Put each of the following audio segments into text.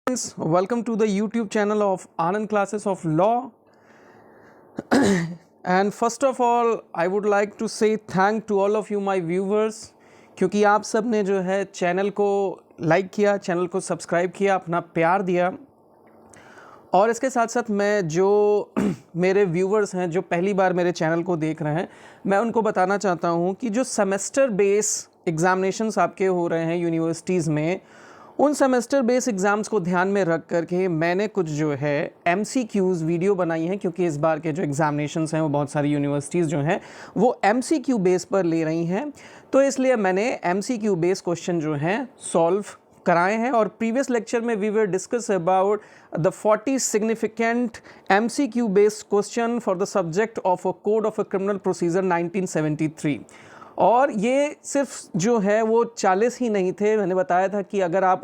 Friends, welcome to the YouTube channel of Anand Classes of Law. And first of all, I would like to say thank to all of you my viewers, क्योंकि आप सब ने जो है channel को like किया, channel को subscribe किया, अपना प्यार दिया। और इसके साथ साथ मैं जो मेरे व्यूवर्स हैं जो पहली बार मेरे चैनल को देख रहे हैं, मैं उनको बताना चाहता हूं कि जो सेमेस्टर बेस एग्ज़ामिनेशंस आपके हो रहे हैं यूनिवर्सिटीज़ में, उन सेमेस्टर बेस एग्ज़ाम्स को ध्यान में रख करके मैंने कुछ जो है MCQs वीडियो बनाई हैं, क्योंकि इस बार के जो एग्ज़ामिनेशंस हैं वो बहुत सारी यूनिवर्सिटीज़ जो हैं वो MCQ बेस पर ले रही हैं। तो इसलिए मैंने MCQ बेस क्वेश्चन जो हैं सॉल्व कराए हैं। और प्रीवियस लेक्चर में we were discuss about the 40 significant MCQ based question for the subject of a code of a criminal procedure 1973। और ये सिर्फ जो है वो 40 ही नहीं थे। मैंने बताया था कि अगर आप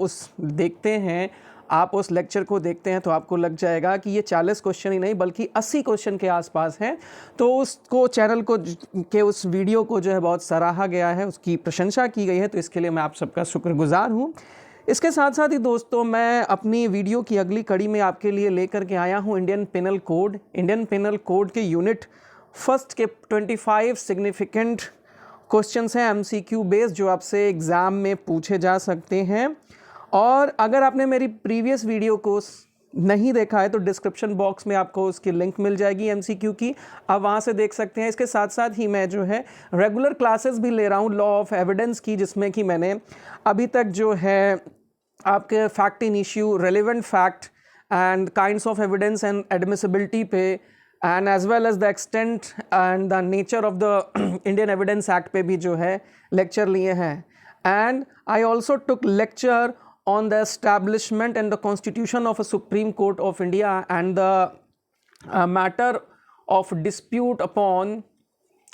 उस लेक्चर को देखते हैं तो आपको लग जाएगा कि ये 40 क्वेश्चन ही नहीं बल्कि 80 क्वेश्चन के आसपास हैं। तो उसको चैनल को के उस वीडियो को जो है बहुत सराहा गया है, उसकी प्रशंसा की गई है, तो इसके लिए मैं आप सबका शुक्रगुजार हूँ। इसके साथ साथ ही दोस्तों, मैं अपनी वीडियो की अगली कड़ी में आपके लिए लेकर के आया हूँ Indian penal code. Indian penal code के यूनिट फर्स्ट के 25 सिग्निफिकेंट क्वेश्चंस हैं MCQ बेस्ड, जो आपसे एग्ज़ाम में पूछे जा सकते हैं। और अगर आपने मेरी प्रीवियस वीडियो को नहीं देखा है तो डिस्क्रिप्शन बॉक्स में आपको उसकी लिंक मिल जाएगी MCQ की, आप वहाँ से देख सकते हैं। इसके साथ साथ ही मैं जो है रेगुलर क्लासेस भी ले रहा हूँ लॉ ऑफ एविडेंस की, जिसमें कि मैंने अभी तक जो है आपके fact in issue, relevant fact and kinds of evidence and admissibility पे, and as well as the extent and the nature of the Indian evidence act पे भी जो है लेक्चर लिए हैं। And I also took lecture on the establishment and the constitution of a Supreme Court of India and the matter of dispute upon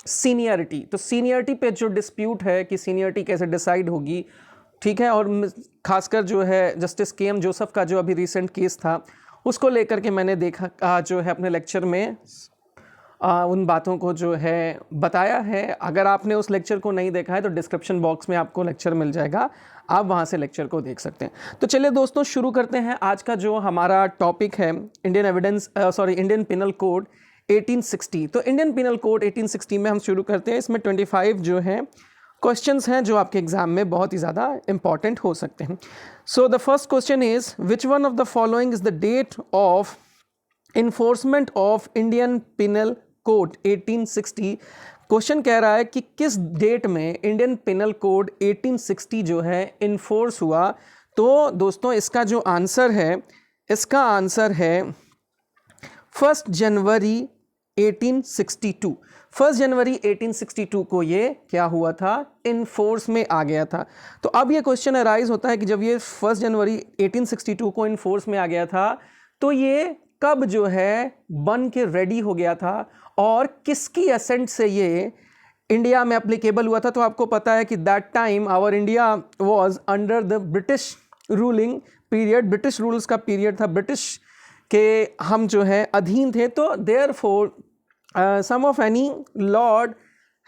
seniority। तो seniority पे जो dispute है कि सीनियरिटी कैसे डिसाइड होगी, ठीक है, और खासकर जो है जस्टिस KM जोसेफ का जो अभी रिसेंट केस था उसको लेकर के मैंने देखा जो है अपने लेक्चर में उन बातों को जो है बताया है। अगर आपने उस लेक्चर को नहीं देखा है तो डिस्क्रिप्शन बॉक्स में आपको लेक्चर मिल जाएगा, आप वहाँ से लेक्चर को देख सकते हैं। तो चलिए दोस्तों, शुरू करते हैं। आज का जो हमारा टॉपिक है इंडियन पिनल कोड 1860। तो इंडियन पिनल कोड 1860 में हम शुरू करते हैं। इसमें 25 जो है क्वेश्चंस हैं जो आपके एग्जाम में बहुत ही ज़्यादा इंपॉर्टेंट हो सकते हैं। So the first question is which one of the following is the date of enforcement of Indian penal code 1860। Question कह रहा है कि किस डेट में इंडियन पिनल कोड 1860 जो है इन्फोर्स हुआ। तो दोस्तों, इसका जो आंसर है, इसका आंसर है 1 जनवरी 1862। 1 जनवरी 1862 को ये क्या हुआ था, इन्फोर्स में आ गया था। तो अब ये क्वेश्चन अराइज होता है कि जब ये 1 जनवरी 1862 को इन्फोर्स में आ गया था तो ये कब जो है बन के रेडी हो गया था और किसकी एसेंट से ये इंडिया में एप्लीकेबल हुआ था। तो आपको पता है कि that time our India was under the British ruling period, British rules का पीरियड था, ब्रिटिश के हम जो है अधीन थे। तो therefore some of any lord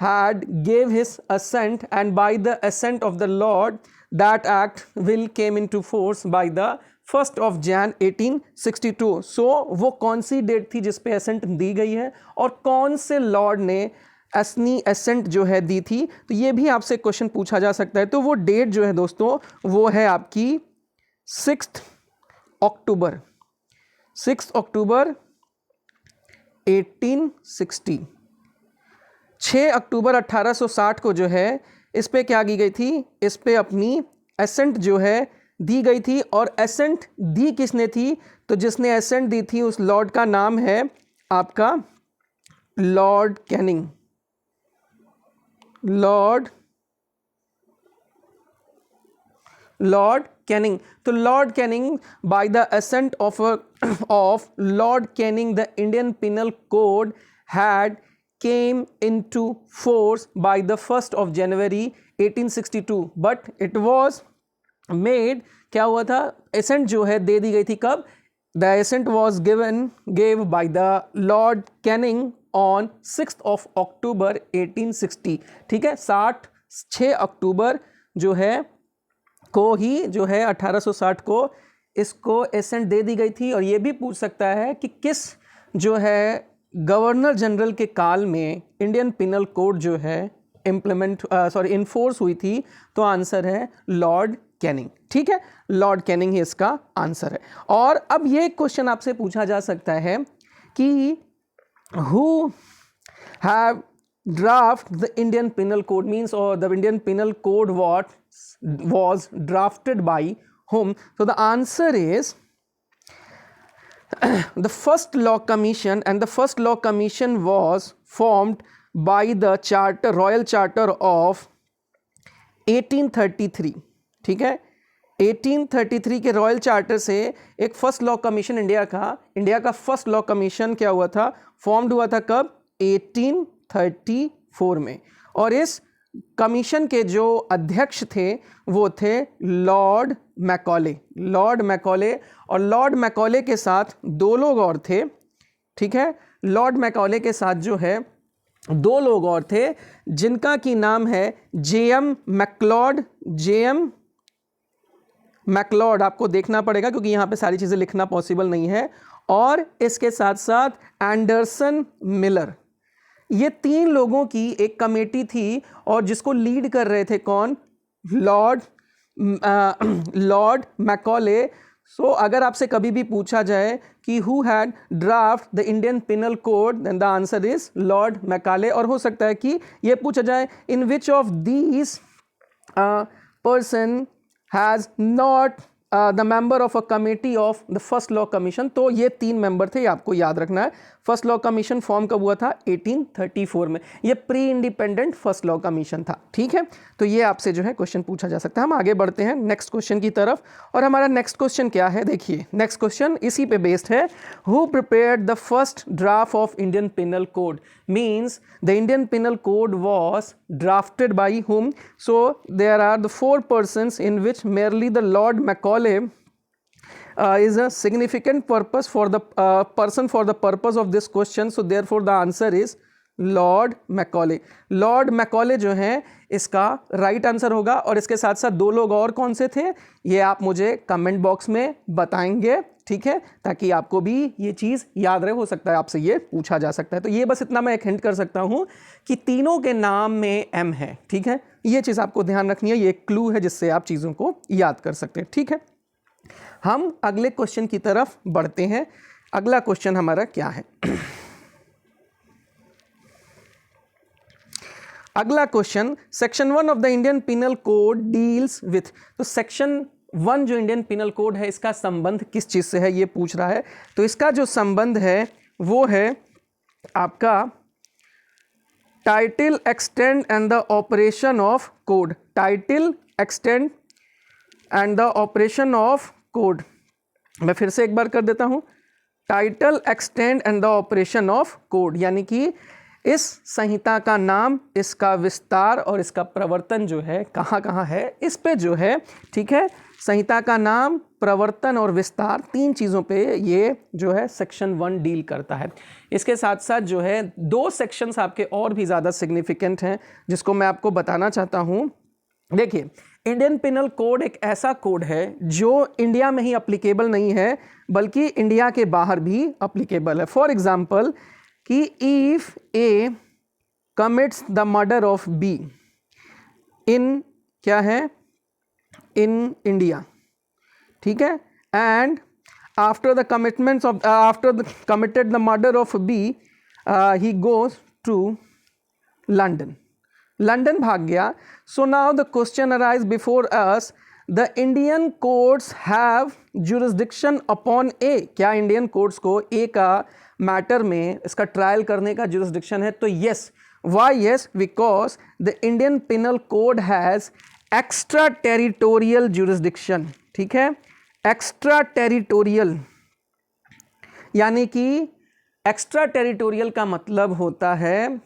had gave his assent, and by the assent of the lord that act will came into force by the 1st of Jan 1862। सो वो कौन सी डेट थी जिस पे एसेंट दी गई है और कौन से लॉर्ड ने अपनी एसेंट जो है दी थी, तो ये भी आपसे क्वेश्चन पूछा जा सकता है। तो वो डेट जो है दोस्तों वो है आपकी 6 अक्टूबर 1860। 6 अक्टूबर 1860 को जो है इस पे क्या की गई थी, इस पे अपनी एसेंट जो है दी गई थी। और एसेंट दी किसने थी, तो जिसने एसेंट दी थी उस लॉर्ड का नाम है आपका लॉर्ड कैनिंग। Lord Canning. तो lord Canning, by the assent of lord Canning the Indian penal code had came into force by the 1st of January 1862, but it was made, क्या हुआ था, एसेंट जो है दे दी गई थी कब, the assent was gave by the Lord Canning on 6th of October 1860। ठीक है, 6 अक्टूबर जो है को ही जो है 1860 को इसको एसेंट दे दी गई थी। और ये भी पूछ सकता है कि किस जो है गवर्नर जनरल के काल में इंडियन पिनल कोड जो है इन्फोर्स हुई थी, तो आंसर है लॉर्ड कैनिंग। ठीक है, लॉर्ड कैनिंग ही इसका आंसर है। और अब ये क्वेश्चन आपसे पूछा जा सकता है कि who have draft the Indian penal code means, और the Indian penal code was drafted by whom? So the answer is the first law commission, and the first law commission was formed by the charter, royal charter of 1833। ठीक है, 1833 के royal charter से एक first law commission India का first law commission क्या हुआ था, formed हुआ था कब, 1834 में। और इस कमीशन के जो अध्यक्ष थे वो थे लॉर्ड मैकॉले। और लॉर्ड मैकॉले के साथ दो लोग और थे। ठीक है, लॉर्ड मैकॉले के साथ जो है दो लोग और थे जिनका की नाम है जेएम मैकलॉड। आपको देखना पड़ेगा क्योंकि यहाँ पे सारी चीज़ें लिखना पॉसिबल नहीं है। और इसके साथ साथ एंडरसन मिलर। ये तीन लोगों की एक कमेटी थी और जिसको लीड कर रहे थे कौन, लॉर्ड मैकॉले। सो अगर आपसे कभी भी पूछा जाए कि who had draft the Indian penal code, then the answer is lord Macaulay. और हो सकता है कि ये पूछा जाए in which of these person has not the member of a committee of the first law commission, तो ये तीन मेंबर थे, ये आपको याद रखना है। फर्स्ट लॉ कमीशन फॉर्म कब हुआ था, 1834 में। ये pre independent first law commission था। ठीक है, तो ये आपसे जो है क्वेश्चन पूछा जा सकता है। हम आगे बढ़ते हैं नेक्स्ट क्वेश्चन की तरफ। और हमारा नेक्स्ट क्वेश्चन क्या है, देखिए नेक्स्ट क्वेश्चन इसी पे बेस्ड है। Who prepared the first draft of Indian penal code, means the Indian penal code was drafted by whom? So there are the four persons in which merely the Lord Macaulay is a significant purpose for the person for the purpose of this question. So therefore the answer is Lord Macaulay. Lord Macaulay जो है इसका right answer होगा। और इसके साथ साथ दो लोग और कौन से थे ये आप मुझे कमेंट बॉक्स में बताएंगे। ठीक है, ताकि आपको भी ये चीज़ याद रहे, हो सकता है आपसे ये पूछा जा सकता है। तो ये बस इतना मैं एक हिंट कर सकता हूँ कि तीनों के नाम में एम है। ठीक है, ये चीज़ आपको ध्यान रखनी है, ये एक क्लू है जिससे आप चीज़ों को याद कर सकते हैं। ठीक है, हम अगले क्वेश्चन की तरफ बढ़ते हैं। अगला क्वेश्चन हमारा क्या है, अगला question, section 1 of the Indian penal code deals with. तो सेक्शन 1 जो इंडियन पिनल कोड है इसका संबंध किस चीज से है ये पूछ रहा है। तो इसका जो संबंध है वो है आपका title, extend and the operation of code. Title, extend and the operation of code. मैं फिर से एक बार कर देता हूं, title, extend and the operation of code, यानी कि इस संहिता का नाम, इसका विस्तार और इसका प्रवर्तन जो है कहाँ कहाँ है, इस पे जो है, ठीक है, संहिता का नाम, प्रवर्तन और विस्तार, तीन चीज़ों पे ये जो है सेक्शन 1 डील करता है। इसके साथ साथ जो है दो सेक्शंस आपके और भी ज़्यादा सिग्निफिकेंट हैं जिसको मैं आपको बताना चाहता हूँ। देखिए, इंडियन पिनल कोड एक ऐसा कोड है जो इंडिया में ही अप्लीकेबल नहीं है बल्कि इंडिया के बाहर भी अप्लीकेबल है। फॉर एग्जाम्पल कि if A commits the murder of B in, क्या है, इन इंडिया, ठीक है, and after the commitments of after the committed the murder of B he goes to London भाग गया। So now the question arise before us, the Indian courts have jurisdiction upon A. क्या Indian courts को ए का matter में इसका trial करने का jurisdiction है? तो yes. Why yes? Because the Indian penal code has extra territorial jurisdiction. ठीक है, एक्स्ट्रा टेरिटोरियल, यानी कि एक्स्ट्रा टेरिटोरियल का मतलब होता है,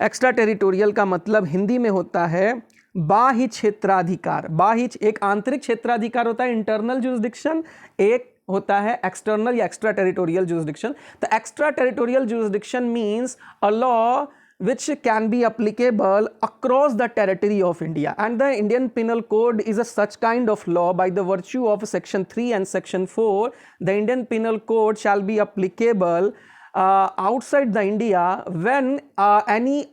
एक्स्ट्रा टेरिटोरियल का मतलब हिंदी में होता है बाह्य क्षेत्राधिकार। बाह्य, एक आंतरिक क्षेत्राधिकार होता है इंटरनल जुरिस्डिक्शन, एक होता है एक्सटर्नल या एक्स्ट्रा टेरिटोरियल जुरिस्डिक्शन। तो extra territorial jurisdiction means a law which can be applicable across the territory of India, and the Indian Penal Code is a such kind of law. By the virtue of section 3 and section 4, the Indian Penal Code shall be applicable outside the India when any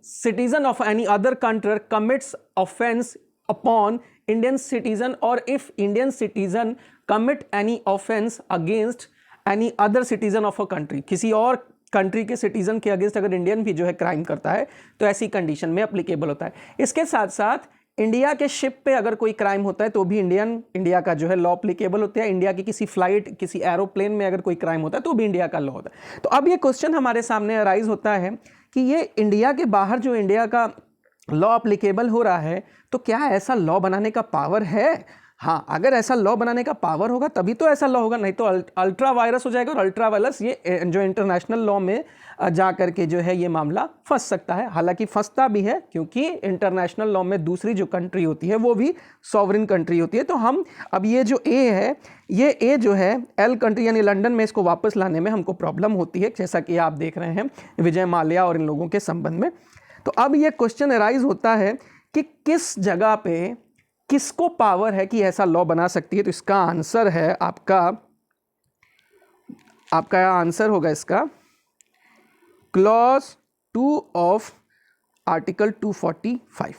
citizen of any other country commits offense upon Indian citizen, or if Indian citizen commit any offense against any other citizen of a country, किसी और country के citizen के against अगर Indian भी जो है crime करता है तो ऐसी कंडीशन में अप्लीकेबल होता है। इसके साथ साथ इंडिया के शिप पे अगर कोई क्राइम होता है तो भी इंडिया का जो है लॉ अप्लीकेबल होता है। इंडिया की किसी फ्लाइट, किसी एरोप्लेन में अगर कोई क्राइम होता है तो भी इंडिया का लॉ होता है। तो अब ये क्वेश्चन हमारे सामने अराइज होता है कि ये इंडिया के बाहर जो इंडिया का लॉ अप्लीकेबल हो रहा है, तो क्या ऐसा लॉ बनाने का पावर है? हाँ, अगर ऐसा लॉ बनाने का पावर होगा तभी तो ऐसा लॉ होगा, नहीं तो अल्ट्रा वायरस हो जाएगा, और अल्ट्रा वायरस ये जो इंटरनेशनल लॉ में जा करके जो है ये मामला फंस सकता है। हालांकि फंसता भी है क्योंकि इंटरनेशनल लॉ में दूसरी जो कंट्री होती है वो भी सॉवरिन कंट्री होती है। तो हम अब ये जो ए है, ये ए जो है एल कंट्री यानी लंदन में, इसको वापस लाने में हमको प्रॉब्लम होती है, जैसा कि आप देख रहे हैं विजय माल्या और इन लोगों के संबंध में। तो अब ये क्वेश्चन अराइज होता है कि किस जगह पे किसको पावर है कि ऐसा लॉ बना सकती है। तो इसका आंसर है आपका आंसर होगा इसका clause 2 of article 245।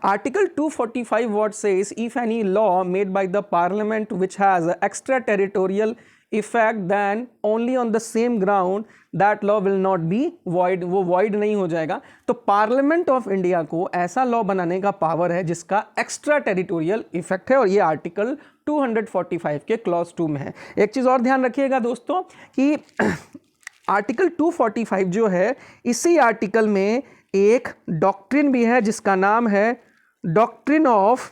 Article 245 what says, if any law made by the parliament which has extra territorial effect then only on the same ground that law will not be void, वो void नहीं हो जाएगा। तो parliament of India को ऐसा law बनाने का power है जिसका एक्स्ट्रा टेरिटोरियल इफेक्ट है, और ये आर्टिकल 245 के क्लॉज 2 में है। एक चीज़ और ध्यान रखिएगा दोस्तों कि आर्टिकल 245 जो है, इसी आर्टिकल में एक डॉक्ट्रिन भी है जिसका नाम है doctrine of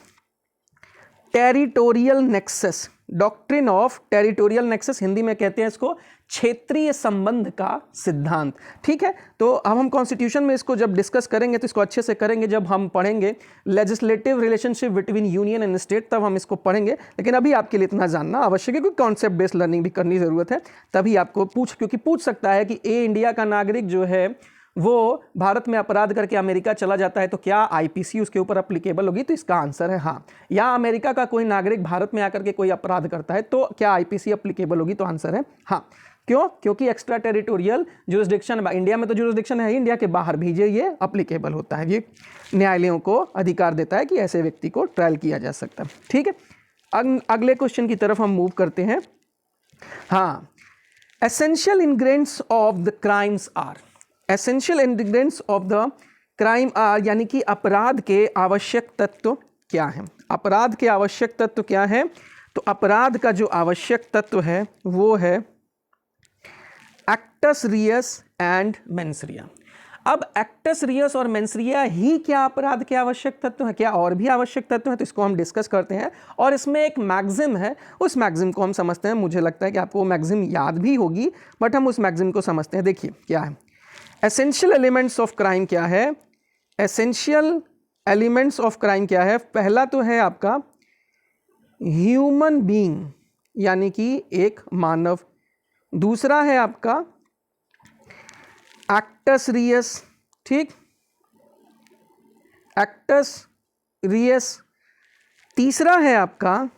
territorial nexus. Doctrine of territorial nexus, Hindi में कहते हैं इसको क्षेत्रीय संबंध का सिद्धांत। ठीक है, तो अब हम कॉन्स्टिट्यूशन में इसको जब डिस्कस करेंगे तो इसको अच्छे से करेंगे जब हम पढ़ेंगे legislative relationship between union and state, तब हम इसको पढ़ेंगे। लेकिन अभी आपके लिए इतना जानना आवश्यक है क्योंकि कॉन्सेप्ट बेस्ड लर्निंग भी करनी ज़रूरत है, तभी आपको क्योंकि पूछ सकता है कि इंडिया का नागरिक जो है वो भारत में अपराध करके अमेरिका चला जाता है तो क्या आईपीसी उसके ऊपर अप्लीकेबल होगी? तो इसका आंसर है हाँ। या अमेरिका का कोई नागरिक भारत में आकर के कोई अपराध करता है तो क्या आईपीसी अप्लीकेबल होगी? तो आंसर है हाँ। क्यों? क्योंकि एक्स्ट्रा टेरिटोरियल जुरिसडिक्शन, इंडिया में तो जुरिसडिक्शन है, इंडिया के बाहर भी ये अप्लीकेबल होता है। ये न्यायालयों को अधिकार देता है कि ऐसे व्यक्ति को ट्रायल किया जा सकता है। ठीक है, अगले क्वेश्चन की तरफ हम मूव करते हैं। हाँ, essential ingredients of the crimes are, essential ingredients of the crime are यानी कि अपराध के आवश्यक तत्व क्या हैं? अपराध के आवश्यक तत्व क्या हैं? तो अपराध का जो आवश्यक तत्व है वो है एक्टस रियस एंड मेंस रिया। अब एक्टस रियस और मेंस रिया ही क्या अपराध के आवश्यक तत्व है? क्या और भी आवश्यक तत्व है? तो इसको हम डिस्कस करते हैं, और इसमें एक मैक्सिम है, उस मैक्सिम को हम समझते हैं। मुझे लगता है कि आपको वो मैक्सिम याद भी होगी, बट हम उस मैक्सिम को समझते हैं। देखिए क्या है एसेंशियल एलिमेंट्स ऑफ क्राइम क्या है? एसेंशियल एलिमेंट्स ऑफ क्राइम क्या है? पहला तो है आपका ह्यूमन बीइंग यानी कि एक मानव। दूसरा है आपका एक्टस रियस, ठीक, एक्टस रियस। तीसरा है आपका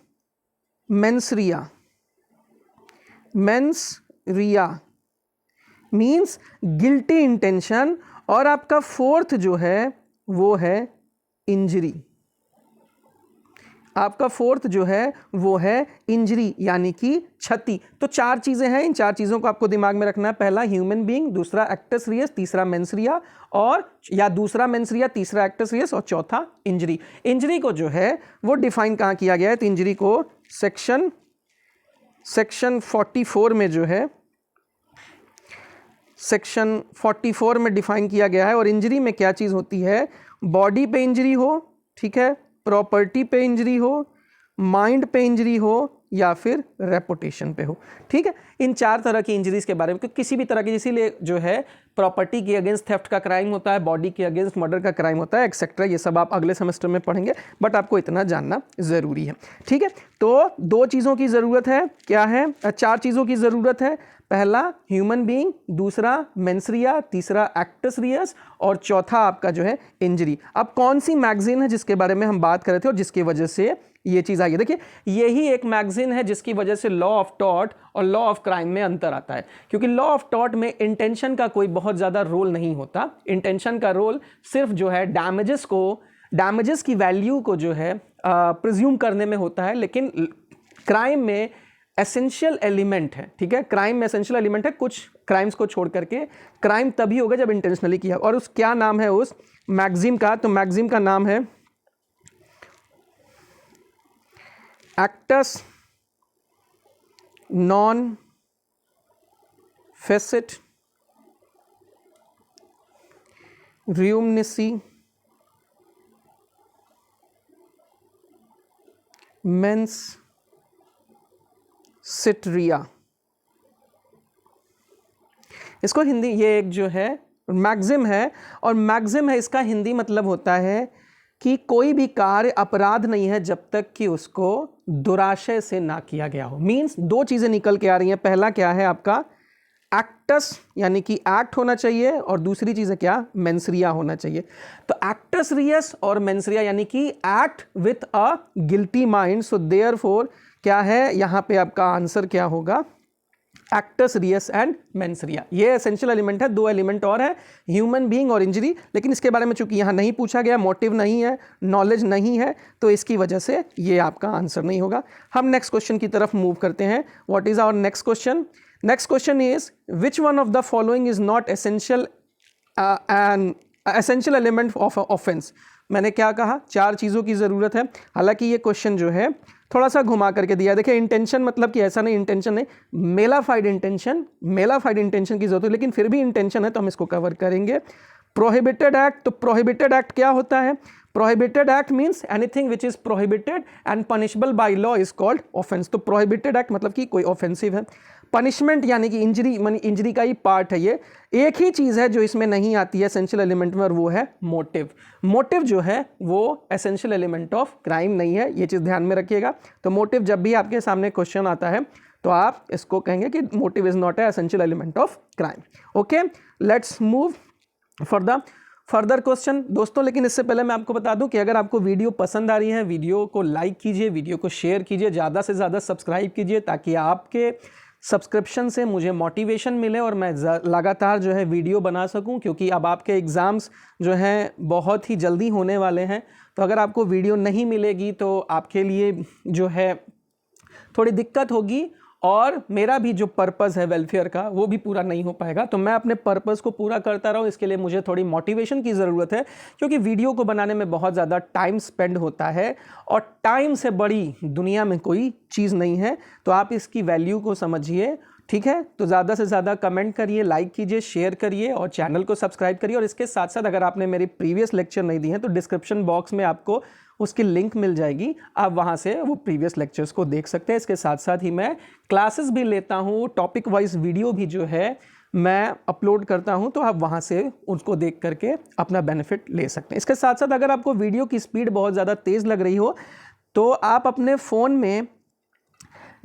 मेंस रिया, मेंस रिया मीन्स गिल्टी इंटेंशन। और आपका फोर्थ जो है वो है इंजरी, आपका फोर्थ जो है वो है इंजरी यानी कि क्षति। तो चार चीजें हैं, इन चार चीजों को आपको दिमाग में रखना है। पहला ह्यूमन बीइंग, दूसरा एक्टस रियस, तीसरा मेंस रिया, और या दूसरा मेंस रिया, तीसरा एक्टस रियस, और चौथा इंजरी। इंजरी को जो है वो डिफाइन कहाँ किया गया है? तो इंजरी को सेक्शन 44 में जो है, सेक्शन 44 में डिफाइन किया गया है। और इंजरी में क्या चीज़ होती है? बॉडी पे इंजरी हो, ठीक है, प्रॉपर्टी पे इंजरी हो, माइंड पे इंजरी हो, या फिर रेपुटेशन पे हो। ठीक है, इन 4 तरह की इंजरीज के बारे में, क्योंकि किसी भी तरह की, इसीलिए जो है प्रॉपर्टी के अगेंस्ट थेफ्ट का क्राइम होता है, बॉडी के अगेंस्ट मर्डर का क्राइम होता है, एक्सेट्रा। ये सब आप अगले सेमेस्टर में पढ़ेंगे, बट आपको इतना जानना ज़रूरी है। ठीक है, तो 2 चीज़ों की ज़रूरत है, क्या है, 4 चीज़ों की ज़रूरत है। पहला ह्यूमन बीइंग, दूसरा मेंसरिया, तीसरा एक्टस रियस, और चौथा आपका जो है इंजरी। अब कौन सी मैगजीन है जिसके बारे में हम बात कर रहे थे और जिसकी वजह से ये चीज़ आई है? देखिए, यही एक मैगजीन है जिसकी वजह से लॉ ऑफ टॉर्ट और लॉ ऑफ क्राइम में अंतर आता है, क्योंकि लॉ ऑफ टॉर्ट में इंटेंशन का कोई बहुत ज़्यादा रोल नहीं होता। इंटेंशन का रोल सिर्फ जो है डैमेजेस की वैल्यू को जो है प्रिज्यूम करने में होता है, लेकिन क्राइम में एसेंशियल एलिमेंट है। ठीक है, क्राइम में एसेंशियल एलिमेंट है, कुछ क्राइम्स को छोड़ करके। क्राइम तभी होगा जब इंटेंशनली किया। और उस क्या नाम है उस मैगजीन का? तो मैगजीन का नाम है एक्टस नॉन फेसिट रियूमनिसी मेंस सिट्रिया। इसको हिंदी, ये एक जो है मैगजिम है, और मैगजिम है, इसका हिंदी मतलब होता है कि कोई भी कार्य अपराध नहीं है जब तक कि उसको दुराशय से ना किया गया हो। मीन्स 2 चीज़ें निकल के आ रही हैं। पहला क्या है आपका? एक्टस, यानी कि एक्ट होना चाहिए, और दूसरी चीज़ है क्या? मेंसरिया होना चाहिए। तो एक्टस रियस और मेंसरिया यानी कि act with a guilty mind. So therefore क्या है यहाँ पे आपका आंसर क्या होगा? Actus reus and mens rea. ये एसेंशियल एलिमेंट है। 2 एलिमेंट और है, ह्यूमन बीइंग और इंजरी, लेकिन इसके बारे में चूंकि यहाँ नहीं पूछा गया, मोटिव नहीं है, नॉलेज नहीं है, तो इसकी वजह से ये आपका आंसर नहीं होगा। हम नेक्स्ट क्वेश्चन की तरफ मूव करते हैं। What is our next question? Next question is which one of the following is not essential an essential element of offence. मैंने क्या कहा? 4 चीज़ों की ज़रूरत है। हालांकि ये क्वेश्चन जो है थोड़ा सा घुमा करके दिया। देखिए, इंटेंशन मतलब कि ऐसा नहीं, इंटेंशन नहीं, मेलाफाइड इंटेंशन की जरूरत है, लेकिन फिर भी इंटेंशन है तो हम इसको कवर करेंगे। प्रोहिबिटेड एक्ट, तो प्रोहिबिटेड एक्ट क्या होता है? Prohibited act means anything which is prohibited and punishable by law is called offence. तो प्रोहिबिटेड एक्ट मतलब कि कोई ऑफेंसिव है। पनिशमेंट यानी कि इंजरी का ही पार्ट है। ये एक ही चीज़ है जो इसमें नहीं आती है एसेंशियल एलिमेंट में, और वो है मोटिव। मोटिव जो है वो एसेंशियल एलिमेंट ऑफ क्राइम नहीं है, ये चीज़ ध्यान में रखिएगा। तो मोटिव जब भी आपके सामने क्वेश्चन आता है तो आप इसको कहेंगे कि motive is not a essential element of crime. Okay, let's move for the further question दोस्तों। लेकिन इससे पहले मैं आपको बता दूं कि अगर आपको वीडियो पसंद आ रही है, वीडियो को लाइक कीजिए, वीडियो को शेयर कीजिए, ज़्यादा से ज़्यादा सब्सक्राइब कीजिए, ताकि आपके सब्सक्रिप्शन से मुझे मोटिवेशन मिले और मैं लगातार जो है वीडियो बना सकूं, क्योंकि अब आपके एग्ज़ाम्स जो हैं बहुत ही जल्दी होने वाले हैं। तो अगर आपको वीडियो नहीं मिलेगी तो आपके लिए जो है थोड़ी दिक्कत होगी, और मेरा भी जो पर्पज़ है वेलफेयर का वो भी पूरा नहीं हो पाएगा। तो मैं अपने पर्पज़ को पूरा करता रहूँ, इसके लिए मुझे थोड़ी मोटिवेशन की ज़रूरत है, क्योंकि वीडियो को बनाने में बहुत ज़्यादा टाइम स्पेंड होता है, और टाइम से बड़ी दुनिया में कोई चीज़ नहीं है। तो आप इसकी वैल्यू को समझिए, ठीक है? तो ज़्यादा से ज़्यादा कमेंट करिए, लाइक कीजिए, शेयर करिए, और चैनल को सब्सक्राइब करिए। और इसके साथ साथ अगर आपने मेरे प्रीवियस लेक्चर नहीं दिए हैं तो डिस्क्रिप्शन बॉक्स में आपको उसकी लिंक मिल जाएगी, आप वहाँ से वो प्रीवियस लेक्चर्स को देख सकते हैं। इसके साथ साथ ही मैं क्लासेस भी लेता हूँ, टॉपिक वाइज वीडियो भी जो है मैं अपलोड करता हूँ, तो आप वहाँ से उसको देख करके अपना बेनिफिट ले सकते हैं। इसके साथ साथ अगर आपको वीडियो की स्पीड बहुत ज़्यादा तेज़ लग रही हो तो आप अपने फ़ोन में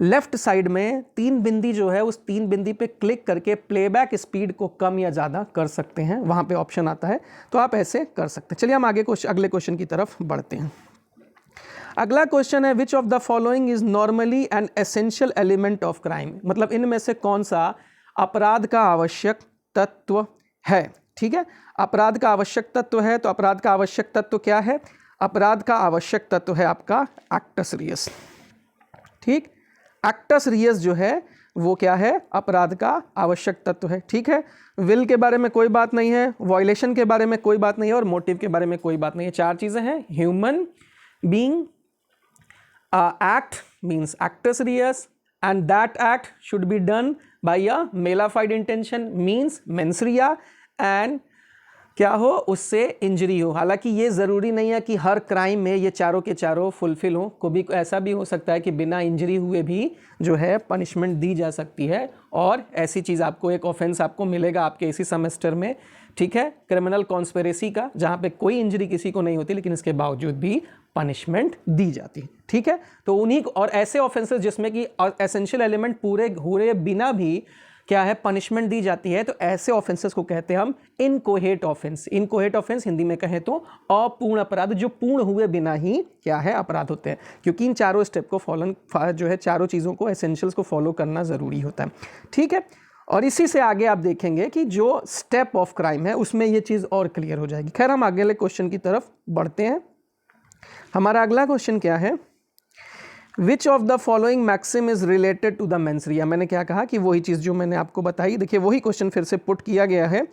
लेफ्ट साइड में 3 बिंदी जो है, उस 3 बिंदी पे क्लिक करके प्लेबैक स्पीड को कम या ज़्यादा कर सकते हैं। वहाँ पे ऑप्शन आता है, तो आप ऐसे कर सकते हैं। चलिए हम अगले क्वेश्चन की तरफ बढ़ते हैं। अगला क्वेश्चन है which of the following is normally N essential element of crime. मतलब इनमें से कौन सा अपराध का आवश्यक तत्व है? ठीक है, अपराध का आवश्यक तत्व है, तो अपराध का आवश्यक तत्व क्या है? अपराध का आवश्यक तत्व है आपका एक्टस रियस। ठीक, एक्टस रियस जो है वो क्या है? अपराध का आवश्यक तत्व है। ठीक है, विल के बारे में कोई बात नहीं है, वायलेशन के बारे में कोई बात नहीं है, और मोटिव के बारे में कोई बात नहीं है। 4 चीज़ें हैं, human being, act means actus reus, and that act should be done by a mala fide intention means mens rea, and क्या हो, उससे इंजरी हो। हालांकि ये ज़रूरी नहीं है कि हर क्राइम में ये चारों के चारों फुलफिल हो, कभी ऐसा भी हो सकता है कि बिना इंजरी हुए भी जो है पनिशमेंट दी जा सकती है। और ऐसी चीज़ आपको, एक ऑफेंस आपको मिलेगा आपके इसी सेमेस्टर में, ठीक है, क्रिमिनल कॉन्स्पिरेसी का, जहाँ पे कोई इंजरी किसी को नहीं होती लेकिन इसके बावजूद भी पनिशमेंट दी जाती है, ठीक है। तो उन्हीं और ऐसे ऑफेंसेस जिसमें कि एसेंशियल एलिमेंट पूरे हुए बिना भी क्या है पनिशमेंट दी जाती है, तो ऐसे ऑफेंसेस को कहते हैं हम इनकोहेट ऑफेंस। इनकोहेट ऑफेंस हिंदी में कहें तो अपूर्ण अपराध, जो पूर्ण हुए बिना ही क्या है अपराध होते हैं, क्योंकि इन चारों स्टेप को फॉलो जो है, चारों चीज़ों को, एसेंशियल्स को फॉलो करना ज़रूरी होता है, ठीक है। और इसी से आगे आप देखेंगे कि जो स्टेप ऑफ क्राइम है उसमें ये चीज़ और क्लियर हो जाएगी। खैर, हम अगले क्वेश्चन की तरफ बढ़ते हैं। हमारा अगला क्वेश्चन क्या है, which of the following maxim is related to the mens rea. मैंने क्या कहा कि वही चीज़ जो मैंने आपको बताई, देखिए वही क्वेश्चन फिर से पुट किया गया है।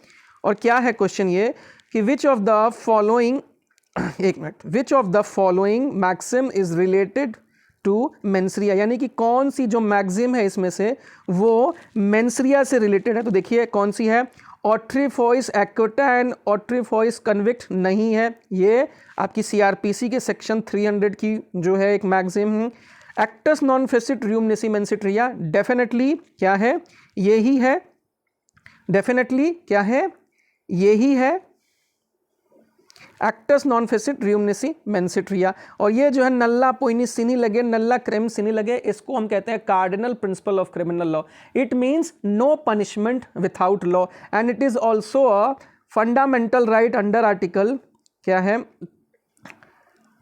और क्या है क्वेश्चन ये कि विच ऑफ द फॉलोइंग, एक minute, which of the following maxim is related to mens rea, यानी कि कौन सी जो मैक्सिम है इसमें से वो मेंसरिया से रिलेटेड है। तो देखिए कौन सी है, ऑट्रीफॉइस एक्विटा एंड ऑट्रीफॉइस कन्विक्ट नहीं है, ये आपकी सीआरपीसी के सेक्शन 300 की जो है एक मैक्सिम है। Actus non facit reum nisi mens sit rea, definitely क्या है, यही है, डेफिनेटली क्या है, यही है, actus non facit reum nisi mens sit rea. और ये जो है नल्ला पोइनी सिनी लगे, नल्ला क्रेम सिनी लगे, इसको हम कहते हैं cardinal principle of criminal law. It means no punishment without law and it is also a fundamental right under article, क्या है,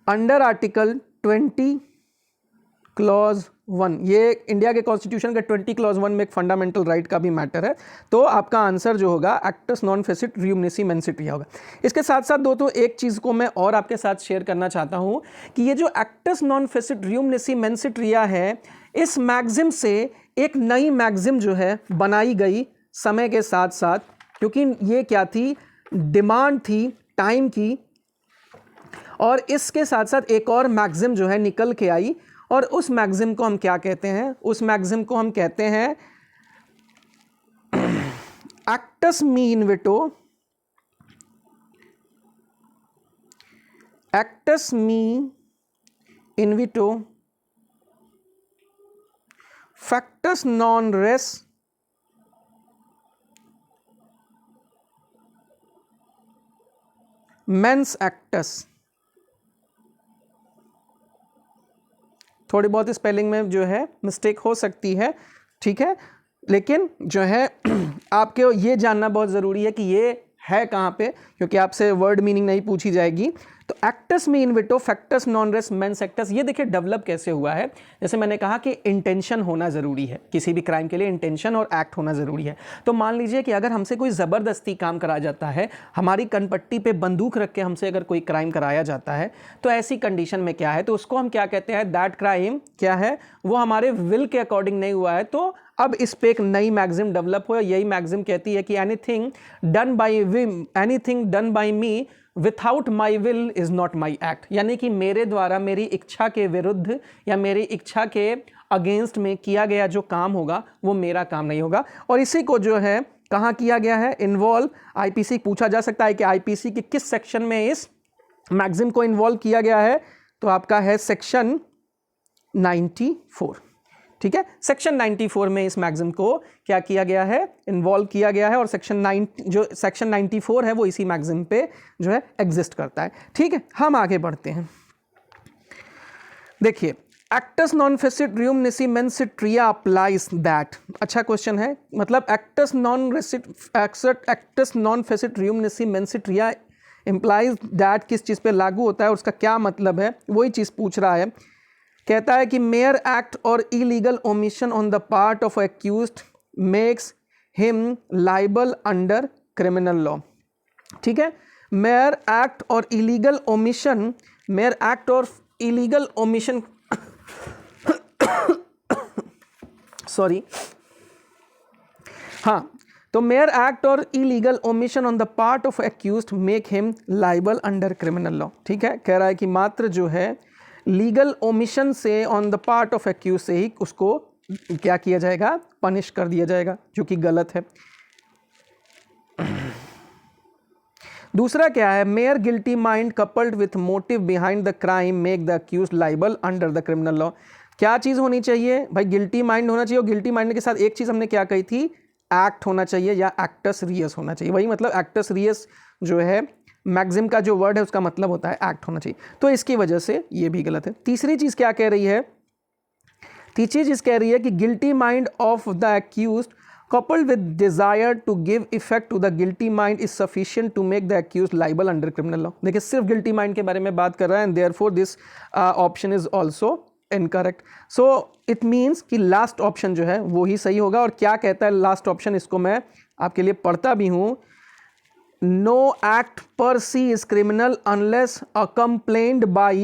अंडर आर्टिकल 20 क्लॉज 1। ये इंडिया के कॉन्स्टिट्यूशन के 20 क्लॉज 1 में एक फंडामेंटल राइट का भी मैटर है। तो आपका आंसर जो होगा एक्टस नॉन फेसिट रियूमनेसी मेंसिट्रिया होगा। इसके साथ साथ दोस्तों एक चीज़ को मैं और आपके साथ शेयर करना चाहता हूँ कि ये जो एक्टस नॉन फेसिट रियूमनेसी मेंसिट्रिया है, इस मैक्सिम से एक नई मैक्सिम जो है बनाई गई समय के साथ साथ, क्योंकि ये क्या थी, डिमांड थी टाइम की, और इसके साथ साथ एक और मैक्सिम जो है निकल के आई, और उस मैक्सिम को हम क्या कहते हैं, उस मैक्सिम को हम कहते हैं actus me invito, actus me invito factus non रेस मेंस एक्टस। थोड़ी बहुत स्पेलिंग में जो है मिस्टेक हो सकती है, ठीक है, लेकिन जो है आपके ये जानना बहुत ज़रूरी है कि ये है कहाँ पे, क्योंकि आपसे वर्ड मीनिंग नहीं पूछी जाएगी। तो actus me invito factus non रेस मेंस एक्टस, ये देखिए डेवलप कैसे हुआ है। जैसे मैंने कहा कि इंटेंशन होना ज़रूरी है, किसी भी क्राइम के लिए इंटेंशन और एक्ट होना ज़रूरी है। तो मान लीजिए कि अगर हमसे कोई ज़बरदस्ती काम कराया जाता है, हमारी कनपट्टी पे बंदूक रख के हमसे अगर कोई क्राइम कराया जाता है, तो ऐसी कंडीशन में क्या है, तो उसको हम क्या कहते हैं, दैट क्राइम क्या है, वो हमारे विल के अकॉर्डिंग नहीं हुआ है। तो अब इस पे एक नई मैक्सिम डेवलप हुआ, यही मैक्सिम कहती है कि anything done by me without my will is not my act, यानी कि मेरे द्वारा मेरी इच्छा के विरुद्ध या मेरी इच्छा के अगेंस्ट में किया गया जो काम होगा वो मेरा काम नहीं होगा। और इसी को जो है कहाँ किया गया है, इन्वॉल्व आईपीसी, पूछा जा सकता है कि आईपीसी के किस सेक्शन में इस मैक्सिम को इन्वॉल्व किया गया है, तो आपका है सेक्शन 94, ठीक है, सेक्शन 94 में इस मैक्सिम को क्या किया गया है, इन्वॉल्व किया गया है। और सेक्शन 94 है वो इसी मैक्सिम पे जो है एग्जिस्ट करता है, ठीक है। हम आगे बढ़ते हैं। देखिए actus non facit reum nisi mens sit rea applies that, अच्छा क्वेश्चन है, मतलब actus non facit reum nisi mens sit rea implies that किस चीज़ पे लागू होता है, उसका क्या मतलब है, वही चीज़ पूछ रहा है। कहता है कि मेयर एक्ट और illegal omission on the part of accused makes him liable under criminal law, ठीक है। मेयर एक्ट और इलीगल ओमिशन, मेयर एक्ट और इलीगल ओमिशन सॉरी, हाँ, तो मेयर एक्ट और illegal omission on the part of accused make him liable under criminal law, ठीक है। कह रहा है कि मात्र जो है लीगल ओमिशन से on the part of accuse से ही उसको क्या किया जाएगा, पनिश कर दिया जाएगा, जो कि गलत है। दूसरा क्या है, mayor guilty mind coupled with motive behind the crime make the accused liable under the criminal law. क्या चीज़ होनी चाहिए भाई, गिल्टी माइंड होना चाहिए, और गिल्टी माइंड के साथ एक चीज़ हमने क्या कही थी, एक्ट होना चाहिए या एक्टस रियस होना चाहिए। वही मतलब एक्टस रियस जो है मैक्सिम का जो वर्ड है उसका मतलब होता है एक्ट होना चाहिए, तो इसकी वजह से ये भी गलत है। तीसरी चीज़ क्या कह रही है, तीसरी चीज़ कह रही है कि guilty mind of the accused coupled with desire to give effect to the guilty mind is sufficient to make the accused liable under criminal law। देखिए सिर्फ guilty mind के बारे में बात कर रहा है, and therefore this option is also incorrect। so it means कि last option जो है वो ही सही होगा। और क्या कहता है last option, इसको मैं आपके लिए पढ़ता भी हूँ, no act per se is criminal unless accompanied by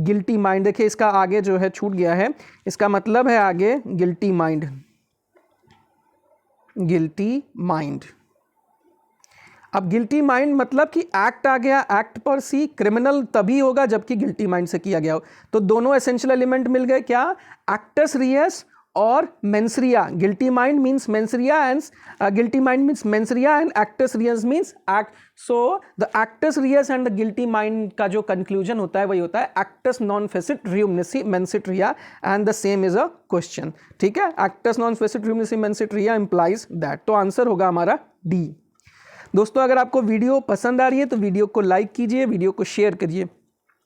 guilty mind। देखिए इसका आगे जो है छूट गया है, इसका मतलब है आगे guilty mind, गिल्टी माइंड। अब गिल्टी माइंड मतलब कि एक्ट आ गया, एक्ट पर सी, क्रिमिनल तभी होगा जबकि गिल्टी माइंड से किया गया हो। तो दोनों एसेंशियल एलिमेंट मिल गए, क्या, एक्टस रियस और mens rea. Guilty mind means mens rea and guilty mind means mens rea and actus reus means act. So the actus reus and the guilty mind का जो कंक्लूजन होता है वही होता है actus non facit reum nisi mens sit rea, and the same is a question. ठीक है, actus non facit reum nisi mens sit rea implies that. तो आंसर होगा हमारा डी। दोस्तों अगर आपको वीडियो पसंद आ रही है तो वीडियो को लाइक कीजिए, वीडियो को शेयर करिए।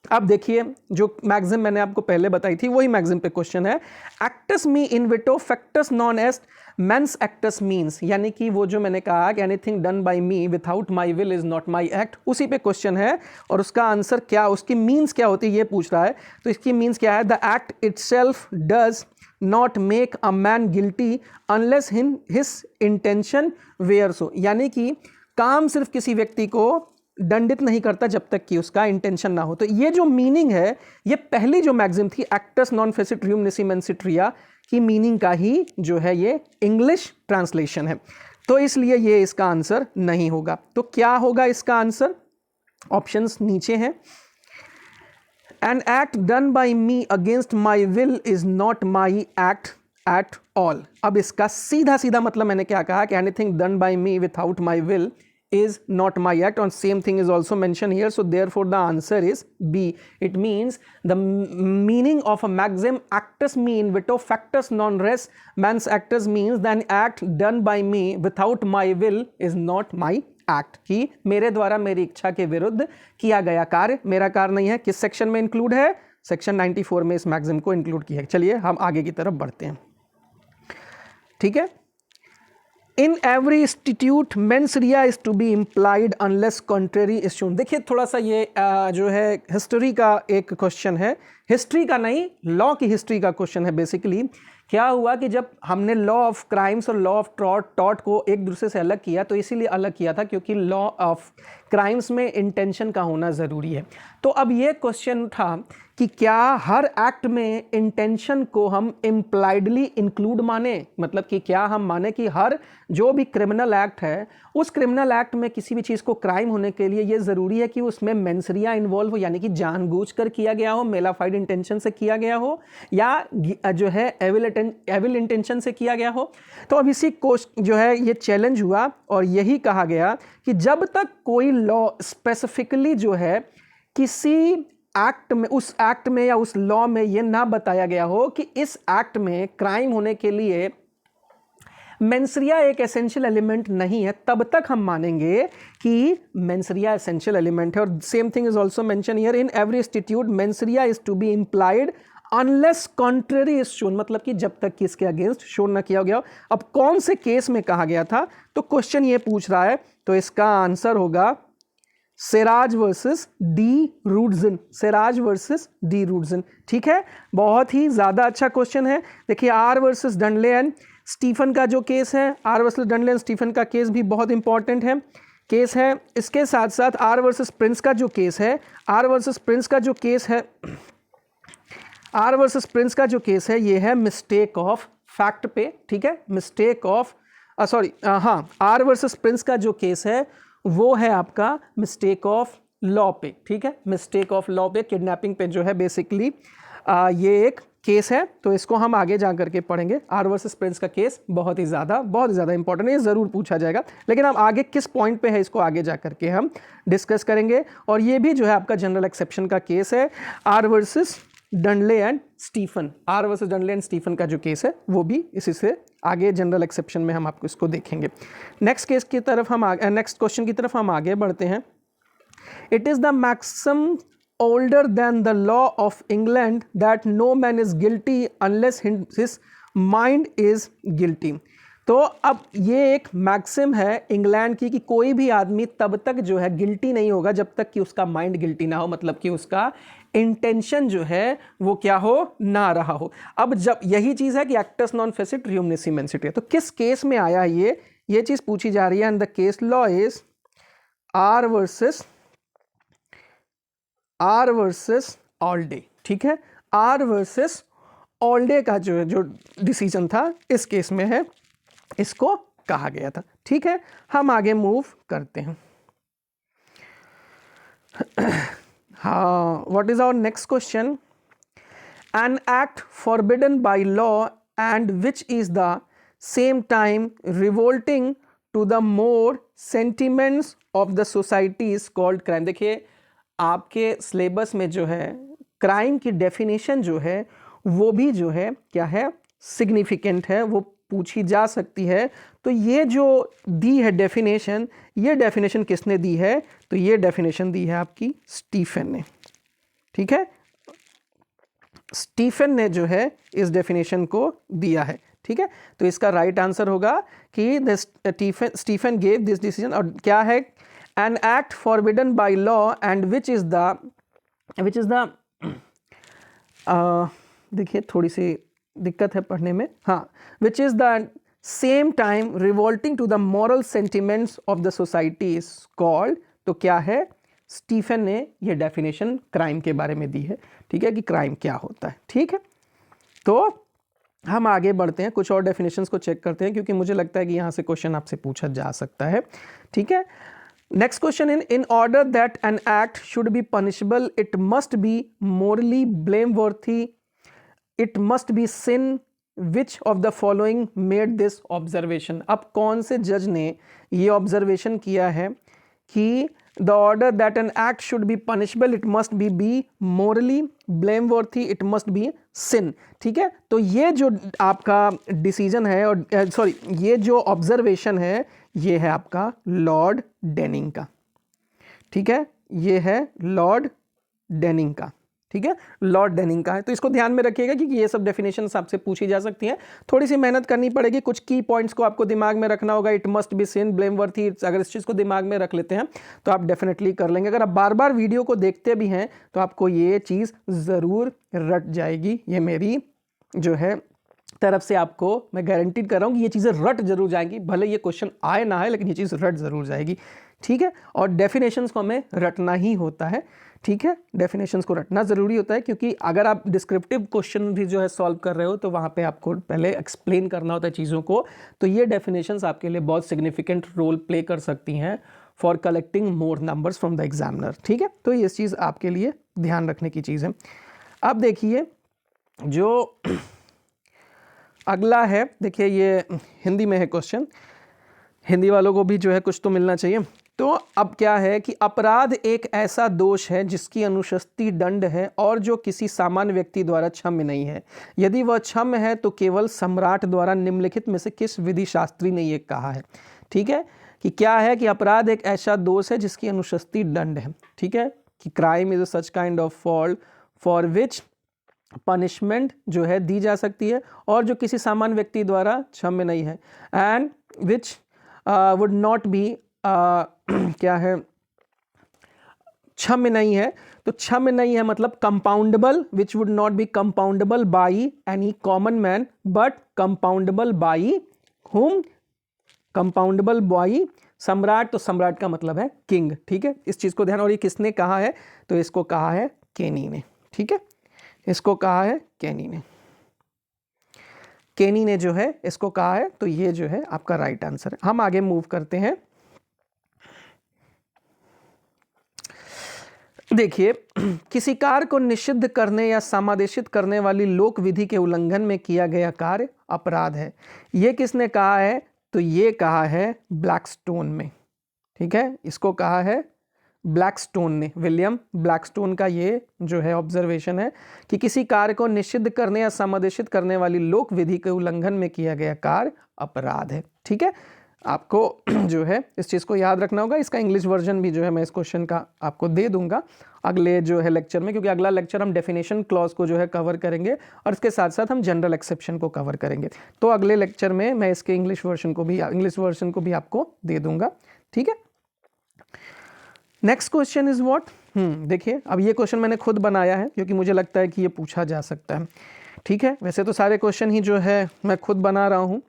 अब देखिए जो मैक्सिम मैंने आपको पहले बताई थी वही मैक्सिम पे क्वेश्चन है, actus me invito factus non est meus actus means, यानी कि वो जो मैंने कहा कि anything done by me without my will is not my act, उसी पे क्वेश्चन है। और उसका आंसर क्या, उसकी मीन्स क्या होती है ये पूछ रहा है। तो इसकी मीन्स क्या है, the act itself does not make a man guilty unless his intention were so, यानी कि काम सिर्फ किसी व्यक्ति को दंडित नहीं करता जब तक कि उसका इंटेंशन ना हो। तो ये जो मीनिंग है, ये पहली जो मैक्सिम थी acts non facit reum nisi mens sit रिया की मीनिंग का ही जो है ये इंग्लिश ट्रांसलेशन है। तो इसलिए ये इसका आंसर नहीं होगा। तो क्या होगा इसका आंसर, ऑप्शंस नीचे हैं। An act done by me against my will is not my act at all. अब इसका सीधा सीधा मतलब मैंने क्या कहा कि anything done by me without my will is not my act, and same thing is also mentioned here, so therefore the answer is B. It means the meaning of a maxim actus me in vito factus non res mens actus means that an act done by me without my will is not my act, कि मेरे द्वारा मेरी इच्छा के विरुद्ध किया गया कार्य मेरा कार्य नहीं है। किस सेक्शन में इंक्लूड है, सेक्शन 94 में इस मैक्सिम को इंक्लूड किया है। चलिए हम आगे की तरफ बढ़ते हैं। ठीक है, in every institute mens rea is to be implied unless contrary is shown. देखिए थोड़ा सा ये जो है हिस्ट्री का एक क्वेश्चन है, हिस्ट्री का नहीं लॉ की हिस्ट्री का क्वेश्चन है। बेसिकली क्या हुआ कि जब हमने लॉ ऑफ क्राइम्स और लॉ ऑफ टॉर्ट को एक दूसरे से अलग किया, तो इसीलिए अलग किया था क्योंकि लॉ ऑफ क्राइम्स में इंटेंशन का होना ज़रूरी है। तो अब ये क्वेश्चन था कि क्या हर एक्ट में इंटेंशन को हम इम्प्लाइडली इंक्लूड माने, मतलब कि क्या हम माने कि हर जो भी क्रिमिनल एक्ट है उस क्रिमिनल एक्ट में किसी भी चीज़ को क्राइम होने के लिए ये ज़रूरी है कि उसमें मेंसरिया इन्वॉल्व हो, यानी कि जानबूझकर किया गया हो, मेलाफाइड इंटेंशन से किया गया हो, या जो है एविल इंटेंशन से किया गया हो। तो अब इसी को जो है ये चैलेंज हुआ और यही कहा गया कि जब तक कोई लॉ स्पेसिफिकली जो है किसी एक्ट में, उस एक्ट में या उस लॉ में ये ना बताया गया हो कि इस एक्ट में क्राइम होने के लिए मेंसरिया एक एसेंशियल एलिमेंट नहीं है, तब तक हम मानेंगे कि मेंसरिया एसेंशियल एलिमेंट है। और same thing is also mention here, in every institute mens rea is to be implied unless contrary is shown, मतलब कि जब तक कि इसके अगेंस्ट शोन ना किया गया। अब कौन से केस में कहा गया था, तो क्वेश्चन ये पूछ रहा है, तो इसका आंसर होगा Sherras versus De Rutzen, Sherras versus De Rutzen. ठीक है, बहुत ही ज़्यादा अच्छा क्वेश्चन है। देखिए R versus Dudley and Stephen का जो केस है, R versus Dudley and Stephen का केस भी बहुत इंपॉर्टेंट है केस है। इसके साथ साथ आर वर्सेस प्रिंस का जो केस है, आर वर्सेस प्रिंस का जो केस है, आर वर्सेस प्रिंस का जो केस है ये है मिस्टेक ऑफ फैक्ट पे। ठीक है, mistake of R versus Prince का जो केस है वो है आपका मिस्टेक ऑफ लॉ पे। ठीक है, मिस्टेक ऑफ लॉ पे, किडनैपिंग पे जो है बेसिकली ये एक केस है, तो इसको हम आगे जा करके पढ़ेंगे। आर वर्सेस प्रिंस का केस बहुत ही ज़्यादा इंपॉर्टेंट है, ये ज़रूर पूछा जाएगा, लेकिन हम आगे किस पॉइंट पे है इसको आगे जा करके हम डिस्कस करेंगे। और ये भी जो है आपका जनरल एक्सेप्शन का केस है, R versus Dudley and Stephen. R versus Dudley and Stephen का जो केस है वो भी इसी से आगे जनरल एक्सेप्शन में हम आपको इसको देखेंगे। नेक्स्ट केस की तरफ हम नेक्स्ट क्वेश्चन की तरफ हम आगे बढ़ते हैं। It is the maxim older than the law of England that no man is guilty unless his mind is guilty। तो अब ये एक मैक्सिम है इंग्लैंड की कि कोई भी आदमी तब तक जो है गिल्टी नहीं होगा जब तक कि उसका माइंड गिल्टी ना हो, मतलब कि उसका इंटेंशन जो है वो क्या हो, ना रहा हो। अब जब यही चीज़ है कि एक्टस नॉन फेसिट रियुम नेसी मेंसिटी, तो किस केस में आया ये चीज़ पूछी जा रही है। And the case law is R versus all day. ठीक है, आर वर्सेस ऑल डे का जो डिसीजन था इस केस में है, इसको कहा गया था। ठीक है, हम आगे मूव करते हैं। हाँ, what is our next question. An act forbidden by law and which is the same time revolting to the more sentiments of the society is called crime. देखिए आपके सिलेबस में जो है क्राइम की डेफिनेशन जो है वो भी जो है क्या है, सिग्निफिकेंट है, वो पूछी जा सकती है। तो ये जो दी है डेफिनेशन, ये डेफिनेशन किसने दी है, तो ये डेफिनेशन दी है आपकी स्टीफन ने। ठीक है, स्टीफन ने जो है इस डेफिनेशन को दिया है। ठीक है, तो इसका राइट आंसर होगा कि स्टीफन गेव दिस डिसीजन। और क्या है, an act forbidden by law and which is the देखिए थोड़ी सी दिक्कत है पढ़ने में, हाँ, which is the same time revolting to the moral sentiments of the society is called, तो क्या है, स्टीफन ने ये डेफिनेशन क्राइम के बारे में दी है। ठीक है, कि क्राइम क्या होता है। ठीक है, तो हम आगे बढ़ते हैं, कुछ और डेफिनेशंस को चेक करते हैं, क्योंकि मुझे लगता है कि यहाँ से क्वेश्चन आपसे पूछा जा सकता है। ठीक है, next question, in order that an act should be punishable it must be morally blameworthy, it must be sin, which of the following made this observation। अब कौन से जज ने ये ऑब्जर्वेशन किया है कि the order that an act should be punishable it must be morally blameworthy, it must be sin। ठीक है, तो ये जो आपका डिसीजन है और सॉरी ये जो ऑब्जर्वेशन है ये है आपका लॉर्ड डेनिंग का। ठीक है, ये है लॉर्ड डेनिंग का। ठीक है, लॉर्ड डेनिंग का है, तो इसको ध्यान में रखिएगा क्योंकि ये सब डेफिनेशंस आपसे पूछी जा सकती हैं। थोड़ी सी मेहनत करनी पड़ेगी, कुछ की पॉइंट्स को आपको दिमाग में रखना होगा। इट मस्ट बी सिन, ब्लेमवर्थी, अगर इस चीज़ को दिमाग में रख लेते हैं तो आप डेफिनेटली कर लेंगे। अगर आप बार बार वीडियो को देखते भी हैं तो आपको ये चीज़ ज़रूर रट जाएगी। ये मेरी जो है तरफ से आपको मैं गारंटीड कर रहा हूँ कि ये चीज़ें रट जरूर जाएंगी, भले ये क्वेश्चन आए ना आए, लेकिन ये चीज़ रट जरूर जाएगी। ठीक है, और डेफिनेशंस को हमें रटना ही होता है। ठीक है, डेफिनेशंस को रटना ज़रूरी होता है, क्योंकि अगर आप डिस्क्रिप्टिव क्वेश्चन भी जो है सॉल्व कर रहे हो तो वहाँ पे आपको पहले एक्सप्लेन करना होता है चीज़ों को। तो ये डेफिनेशंस आपके लिए बहुत सिग्निफिकेंट रोल प्ले कर सकती हैं for collecting more numbers from the examiner. ठीक है, तो ये चीज़ आपके लिए ध्यान रखने की चीज़ है। अब देखिए जो अगला है, देखिए ये हिंदी में है क्वेश्चन, हिंदी वालों को भी जो है कुछ तो मिलना चाहिए। तो अब क्या है कि अपराध एक ऐसा दोष है जिसकी अनुशस्ति दंड है और जो किसी सामान्य व्यक्ति द्वारा क्षम्य नहीं है। यदि वह क्षम्य है तो केवल सम्राट द्वारा निम्नलिखित में से किस विधि शास्त्री ने ये कहा है। ठीक है, कि क्या है कि अपराध एक ऐसा दोष है जिसकी अनुशस्ति दंड है। ठीक है, कि crime is such kind of fault for which punishment जो है दी जा सकती है और जो किसी सामान्य व्यक्ति द्वारा क्षम्य नहीं है। And which would not be क्या है, क्षम्य नहीं है, तो क्षम्य नहीं है मतलब compoundable, which would not be compoundable by any common man but compoundable by हुम, कंपाउंडेबल बाई सम्राट। तो सम्राट का मतलब है किंग। ठीक है, इस चीज को ध्यान, और ये किसने कहा है, तो इसको कहा है केनी ने। ठीक है, इसको कहा है केनी ने, केनी ने जो है इसको कहा है, तो ये जो है आपका राइट आंसर है। हम आगे मूव करते हैं। देखिए, किसी कार्य को निषिद्ध करने या समादेशित करने वाली लोक विधि के उल्लंघन में किया गया कार्य अपराध है। ये किसने कहा है? तो ये कहा है ब्लैकस्टोन में। ठीक है, इसको कहा है ब्लैकस्टोन ने, विलियम ब्लैकस्टोन का ये जो है ऑब्जर्वेशन है कि किसी कार्य को निषिद्ध करने या समादेशित करने वाली लोक विधि के उल्लंघन में किया गया कार्य अपराध है। ठीक है, आपको जो है इस चीज़ को याद रखना होगा। इसका इंग्लिश वर्जन भी जो है मैं इस क्वेश्चन का आपको दे दूंगा अगले जो है लेक्चर में, क्योंकि अगला लेक्चर हम डेफिनेशन क्लॉज को जो है कवर करेंगे और इसके साथ साथ हम जनरल एक्सेप्शन को कवर करेंगे। तो अगले लेक्चर में मैं इसके इंग्लिश वर्जन को भी आपको दे दूंगा। ठीक है, नेक्स्ट क्वेश्चन इज व्हाट। देखिए, अब ये क्वेश्चन मैंने खुद बनाया है क्योंकि मुझे लगता है कि ये पूछा जा सकता है। ठीक है, वैसे तो सारे क्वेश्चन ही जो है मैं खुद बना रहा हूँ।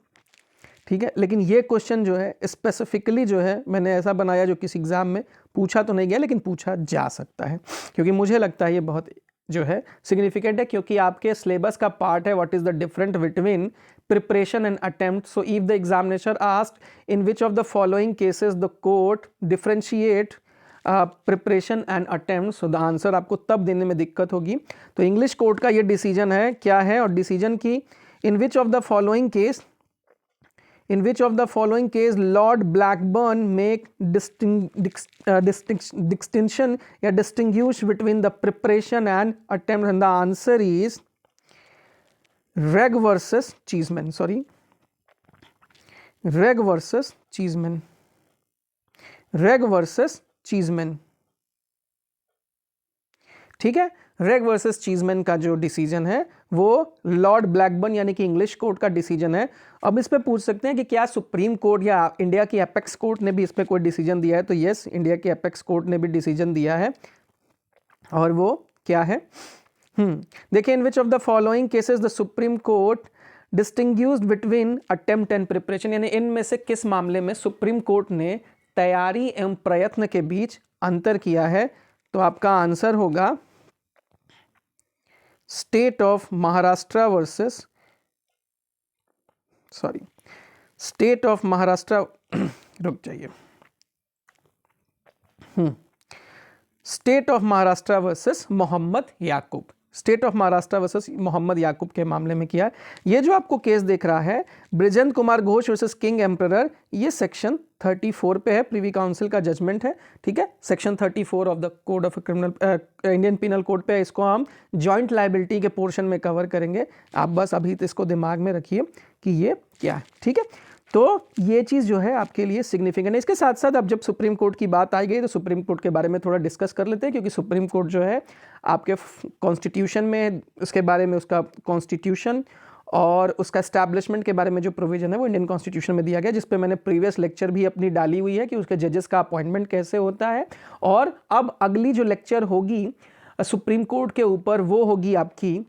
ठीक है, लेकिन ये क्वेश्चन जो है स्पेसिफिकली जो है मैंने ऐसा बनाया जो किसी एग्जाम में पूछा तो नहीं गया लेकिन पूछा जा सकता है, क्योंकि मुझे लगता है ये बहुत जो है सिग्निफिकेंट है, क्योंकि आपके सिलेबस का पार्ट है what is the different between preparation and attempt. So if the examination asked in which of the following cases the court differentiate preparation and attempt, so the answer आपको तब देने में दिक्कत होगी। तो इंग्लिश कोर्ट का ये डिसीजन है, क्या है, और डिसीजन की in which of the following case lord Blackburn make distinction या distinguish between the preparation and attempt, and the answer is Reg versus Cheeseman. ठीक है, रेग वर्सेस चीजमैन का जो डिसीजन है वो लॉर्ड ब्लैकबर्न यानी कि इंग्लिश कोर्ट का डिसीजन है। अब इस पे पूछ सकते हैं कि क्या सुप्रीम कोर्ट या इंडिया की एपेक्स कोर्ट ने भी इस पे कोई डिसीजन दिया है? तो यस, इंडिया की एपेक्स कोर्ट ने भी डिसीजन दिया है, और वो क्या है? देखिए, in which of the following cases the supreme court distinguished between attempt and preparation, यानी इनमें से किस मामले में सुप्रीम कोर्ट ने तैयारी एवं प्रयत्न के बीच अंतर किया है? तो आपका आंसर होगा स्टेट ऑफ महाराष्ट्र वर्सेस रुक जाइए, state of Maharashtra versus Mohammad Yakub, state of Maharashtra versus Mohammad Yakub के मामले में किया है। ये जो आपको केस दिख रहा है Brijendra Kumar Ghosh versus king emperor, ये सेक्शन 34 पे है, प्रीवी काउंसिल का जजमेंट है। ठीक है, section 34 of the code of criminal Indian penal code पे, इसको हम जॉइंट लायबिलिटी के पोर्शन में कवर करेंगे। आप बस अभी तो इसको दिमाग में रखिए कि ये क्या है। ठीक है, तो ये चीज़ जो है आपके लिए सिग्निफिकेंट है। इसके साथ साथ अब जब सुप्रीम कोर्ट की बात आई गई तो सुप्रीम कोर्ट के बारे में थोड़ा डिस्कस कर लेते हैं, क्योंकि सुप्रीम कोर्ट जो है आपके कॉन्स्टिट्यूशन में, उसके बारे में, उसका कॉन्स्टिट्यूशन और उसका एस्टैब्लिशमेंट के बारे में जो प्रोविजन है वो इंडियन कॉन्स्टिट्यूशन में दिया गया, जिस पे मैंने प्रीवियस लेक्चर भी अपनी डाली हुई है कि उसके जजेस का अपॉइंटमेंट कैसे होता है। और अब अगली जो लेक्चर होगी सुप्रीम कोर्ट के ऊपर वो होगी आपकी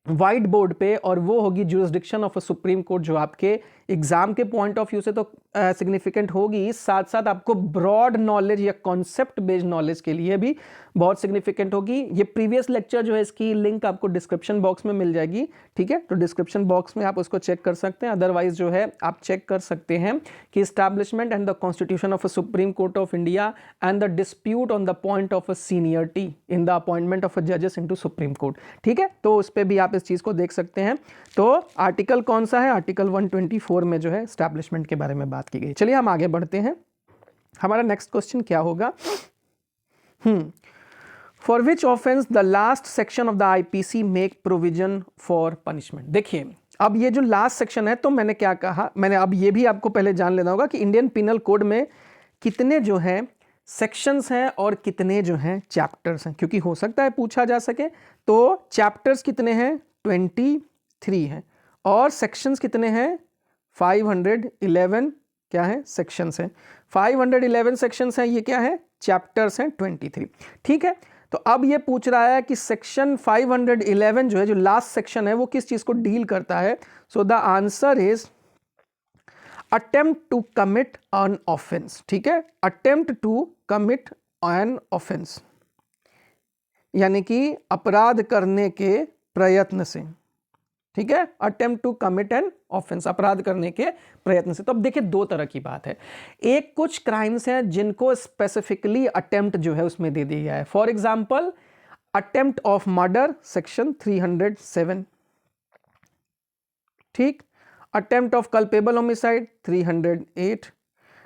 वाइट बोर्ड पे, और वो होगी jurisdiction of a supreme court, जो आपके एग्जाम के पॉइंट ऑफ व्यू से तो सिग्निफिकेंट होगी, साथ साथ आपको ब्रॉड नॉलेज या कॉन्सेप्ट बेस्ड नॉलेज के लिए भी बहुत सिग्निफिकेंट होगी। ये प्रीवियस लेक्चर जो है इसकी लिंक आपको डिस्क्रिप्शन बॉक्स में मिल जाएगी। ठीक है, तो डिस्क्रिप्शन बॉक्स में आप उसको चेक कर सकते हैं, अदरवाइज जो है आप चेक कर सकते हैं कि establishment and the constitution of a supreme court of India and the dispute on the point of a seniority in the appointment of a जजेस इनटू सुप्रीम कोर्ट। ठीक है, तो उस पर भी आप इस चीज़ को देख सकते हैं। तो आर्टिकल कौन सा है? आर्टिकल 124 में जो है एस्टैब्लिशमेंट के बारे में बात की गई। चलिए हम आगे बढ़ते हैं। हमारा नेक्स्ट क्वेश्चन क्या होगा? For which offence the last section of the IPC make provision for punishment. देखिए, अब ये जो लास्ट सेक्शन है, तो मैंने क्या कहा, मैंने अब ये भी आपको पहले जान लेना होगा कि इंडियन पिनल कोड में कितने जो है सेक्शंस हैं और कितने जो हैं चैप्टर्स हैं, क्योंकि हो सकता है पूछा जा सके। तो चैप्टर्स कितने हैं? 23 हैं, और सेक्शंस कितने हैं? 511 क्या है? सेक्शंस हैं। 511 सेक्शंस हैं, ये क्या है? चैप्टर्स हैं 23। ठीक है, तो अब ये पूछ रहा है कि सेक्शन 511 जो है, जो लास्ट सेक्शन है, वो किस चीज को डील करता है? So the answer is attempt to commit an offence. ठीक है, attempt to commit an offence, यानी कि अपराध करने के प्रयत्न से। ठीक है, attempt to commit an offence, अपराध करने के प्रयत्न से। तो अब देखिए दो तरह की बात है, एक कुछ क्राइम्स हैं जिनको स्पेसिफिकली अटेम्प्ट जो है उसमें दे दिया है। For example attempt of murder section 307, ठीक, अटेम्प्ट ऑफ कल्पेबल होमिसाइड 308,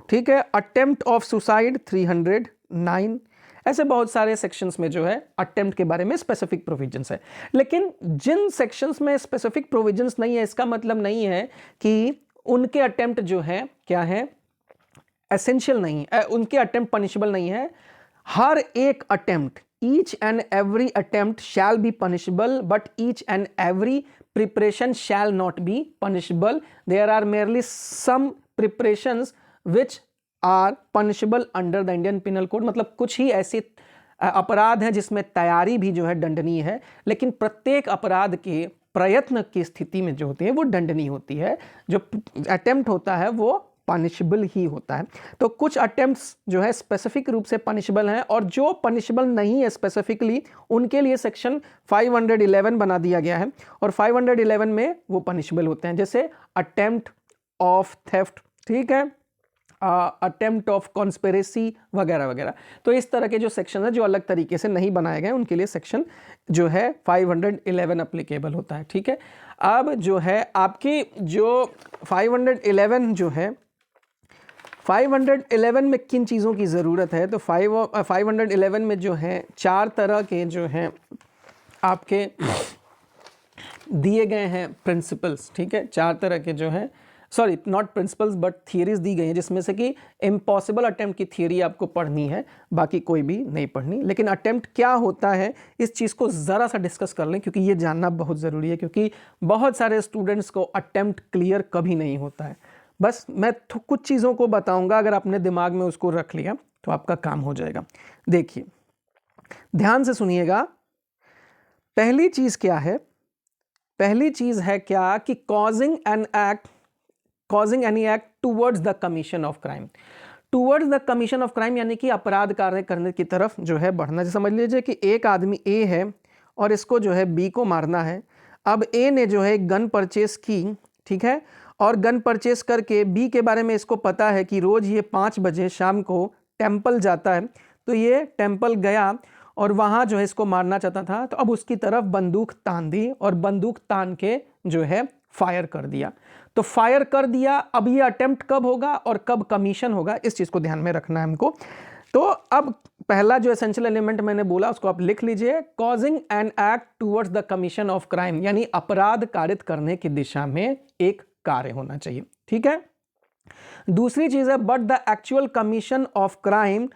ठीक है, अटेम्प्ट ऑफ सुसाइड 309, ऐसे बहुत सारे सेक्शंस में जो है अटेम्प्ट के बारे में स्पेसिफिक प्रोविजंस है। लेकिन जिन सेक्शंस में स्पेसिफिक प्रोविजंस नहीं है, इसका मतलब नहीं है कि उनके अटेम्प्ट जो है क्या है, एसेंशियल नहीं है, उनके अटेम्प्ट पनिशेबल नहीं है। हर एक attempt, each and every attempt shall be punishable, but each and every preparation shall not be punishable. There are merely some preparations which are punishable under the Indian penal code. मतलब कुछ ही ऐसे अपराध हैं जिसमें तैयारी भी जो है दंडनीय है, लेकिन प्रत्येक अपराध के प्रयत्न की स्थिति में जो होती है वो दंडनीय होती है। जो अटेम्प्ट होता है वो पनिशेबल ही होता है। तो कुछ अटेम्प्ट्स जो है स्पेसिफिक रूप से पनिशेबल हैं, और जो पनिशेबल नहीं है स्पेसिफिकली उनके लिए सेक्शन 511 बना दिया गया है, और 511 में वो पनिशेबल होते हैं, जैसे अटेम्प्ट ऑफ थेफ्ट, ठीक है, अटेम्प्ट ऑफ कॉन्स्पिरेसी वगैरह वगैरह। तो इस तरह के जो सेक्शन है जो अलग तरीके से नहीं बनाए गए उनके लिए सेक्शन जो है 511 अप्लीकेबल होता है, ठीक है। अब जो है आपकी जो 511 जो है, 511 में किन चीज़ों की ज़रूरत है, तो 511 में जो है 4 तरह के जो हैं आपके दिए गए हैं प्रिंसिपल्स, ठीक है, 4 तरह के जो है, sorry not principles but theories दी गई हैं, जिसमें से कि इम्पॉसिबल अटेम्प्ट की थियरी आपको पढ़नी है, बाकी कोई भी नहीं पढ़नी। लेकिन अटेम्प्ट क्या होता है इस चीज़ को ज़रा सा डिस्कस कर लें, क्योंकि ये जानना बहुत ज़रूरी है, क्योंकि बहुत सारे स्टूडेंट्स को अटेम्प्ट क्लियर कभी नहीं होता है। बस मैं कुछ चीज़ों को बताऊंगा, अगर आपने दिमाग में उसको रख लिया तो आपका काम हो जाएगा। देखिए ध्यान से सुनिएगा, पहली चीज़ क्या है, पहली चीज़ है क्या कि causing any act towards the commission of crime. Towards the commission of crime यानी कि अपराध कार्य करने की तरफ जो है बढ़ना। जैसे समझ लीजिए कि एक आदमी ए है और इसको जो है बी को मारना है। अब ए ने जो है गन परचेस की, ठीक है, और गन परचेस करके बी के बारे में इसको पता है कि रोज़ ये 5 बजे शाम को टेम्पल जाता है, तो ये टेम्पल गया और वहाँ जो है इसको मारना चाहता था। तो अब उसकी तरफ बंदूक तान दी और बंदूक तान के जो है फायर कर दिया। तो फायर कर दिया, अब ये अटेम्प्ट कब होगा और कब कमीशन होगा, इस चीज़ को ध्यान में रखना है हमको। तो अब पहला जो एसेंशियल एलिमेंट मैंने बोला उसको आप लिख लीजिए, causing an act towards the commission of crime, यानी अपराध कारित करने की दिशा में एक कार्य होना चाहिए, ठीक है। दूसरी चीज है but the actual commission of crime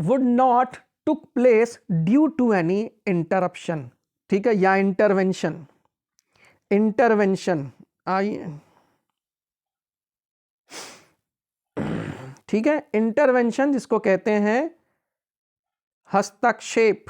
would not took place due to any interruption, ठीक है, या इंटरवेंशन आइए, ठीक है, इंटरवेंशन जिसको कहते हैं हस्तक्षेप,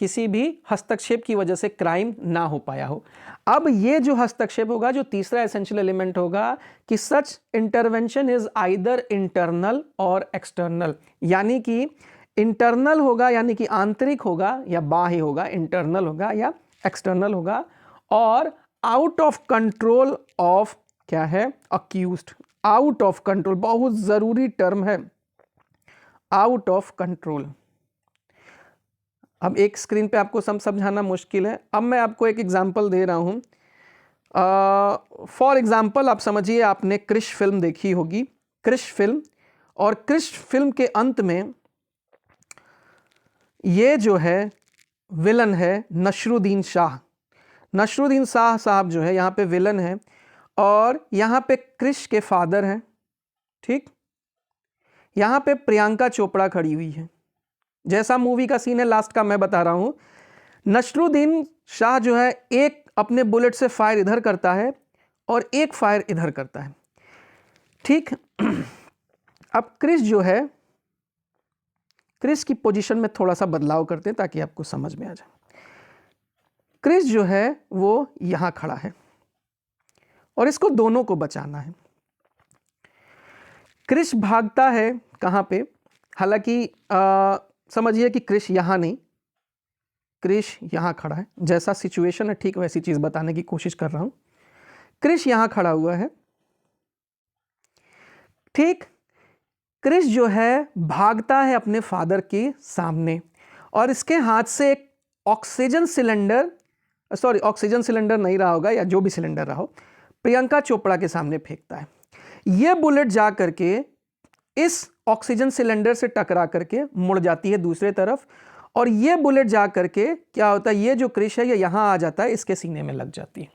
किसी भी हस्तक्षेप की वजह से क्राइम ना हो पाया हो। अब ये जो हस्तक्षेप होगा, जो तीसरा एसेंशियल एलिमेंट होगा कि सच इंटरवेंशन इज आइदर इंटरनल और एक्सटर्नल, यानी कि इंटरनल होगा यानी कि आंतरिक होगा या बाह्य होगा, इंटरनल होगा या एक्सटर्नल होगा, और आउट ऑफ कंट्रोल ऑफ क्या है, अक्यूज्ड। आउट ऑफ कंट्रोल बहुत जरूरी टर्म है, आउट ऑफ कंट्रोल। अब एक स्क्रीन पे आपको समझाना मुश्किल है, अब मैं आपको एक एग्जांपल दे रहा हूं। फॉर एग्जांपल आप समझिए, आपने क्रिश फिल्म देखी होगी, क्रिश फिल्म, और क्रिश फिल्म के अंत में ये जो है विलन है नसरुद्दीन शाह। नसरुद्दीन शाह साहब जो है यहाँ पे विलन है, और यहाँ पे क्रिश के फादर हैं, ठीक, यहाँ पे प्रियंका चोपड़ा खड़ी हुई है। जैसा मूवी का सीन है लास्ट का मैं बता रहा हूँ, नसरुद्दीन शाह जो है एक अपने बुलेट से फायर इधर करता है और एक फायर इधर करता है, ठीक। अब क्रिश जो है, क्रिश की पोजीशन में थोड़ा सा बदलाव करते हैं ताकि आपको समझ में आ जाए। क्रिश जो है वो यहां खड़ा है और इसको दोनों को बचाना है। क्रिश भागता है कहां पे, हालांकि समझिए कि क्रिश यहां नहीं, क्रिश यहाँ खड़ा है, जैसा सिचुएशन है ठीक वैसी चीज बताने की कोशिश कर रहा हूं। क्रिश यहाँ खड़ा हुआ है, ठीक। क्रिश जो है भागता है अपने फादर के सामने और इसके हाथ से एक oxygen cylinder, sorry oxygen cylinder नहीं रहा होगा या जो भी सिलेंडर रहा हो, प्रियंका चोपड़ा के सामने फेंकता है। यह बुलेट जा करके इस ऑक्सीजन सिलेंडर से टकरा करके मुड़ जाती है दूसरे तरफ और यह बुलेट जा करके क्या होता है, ये जो क्रिश है ये यहां आ जाता है, इसके सीने में लग जाती है।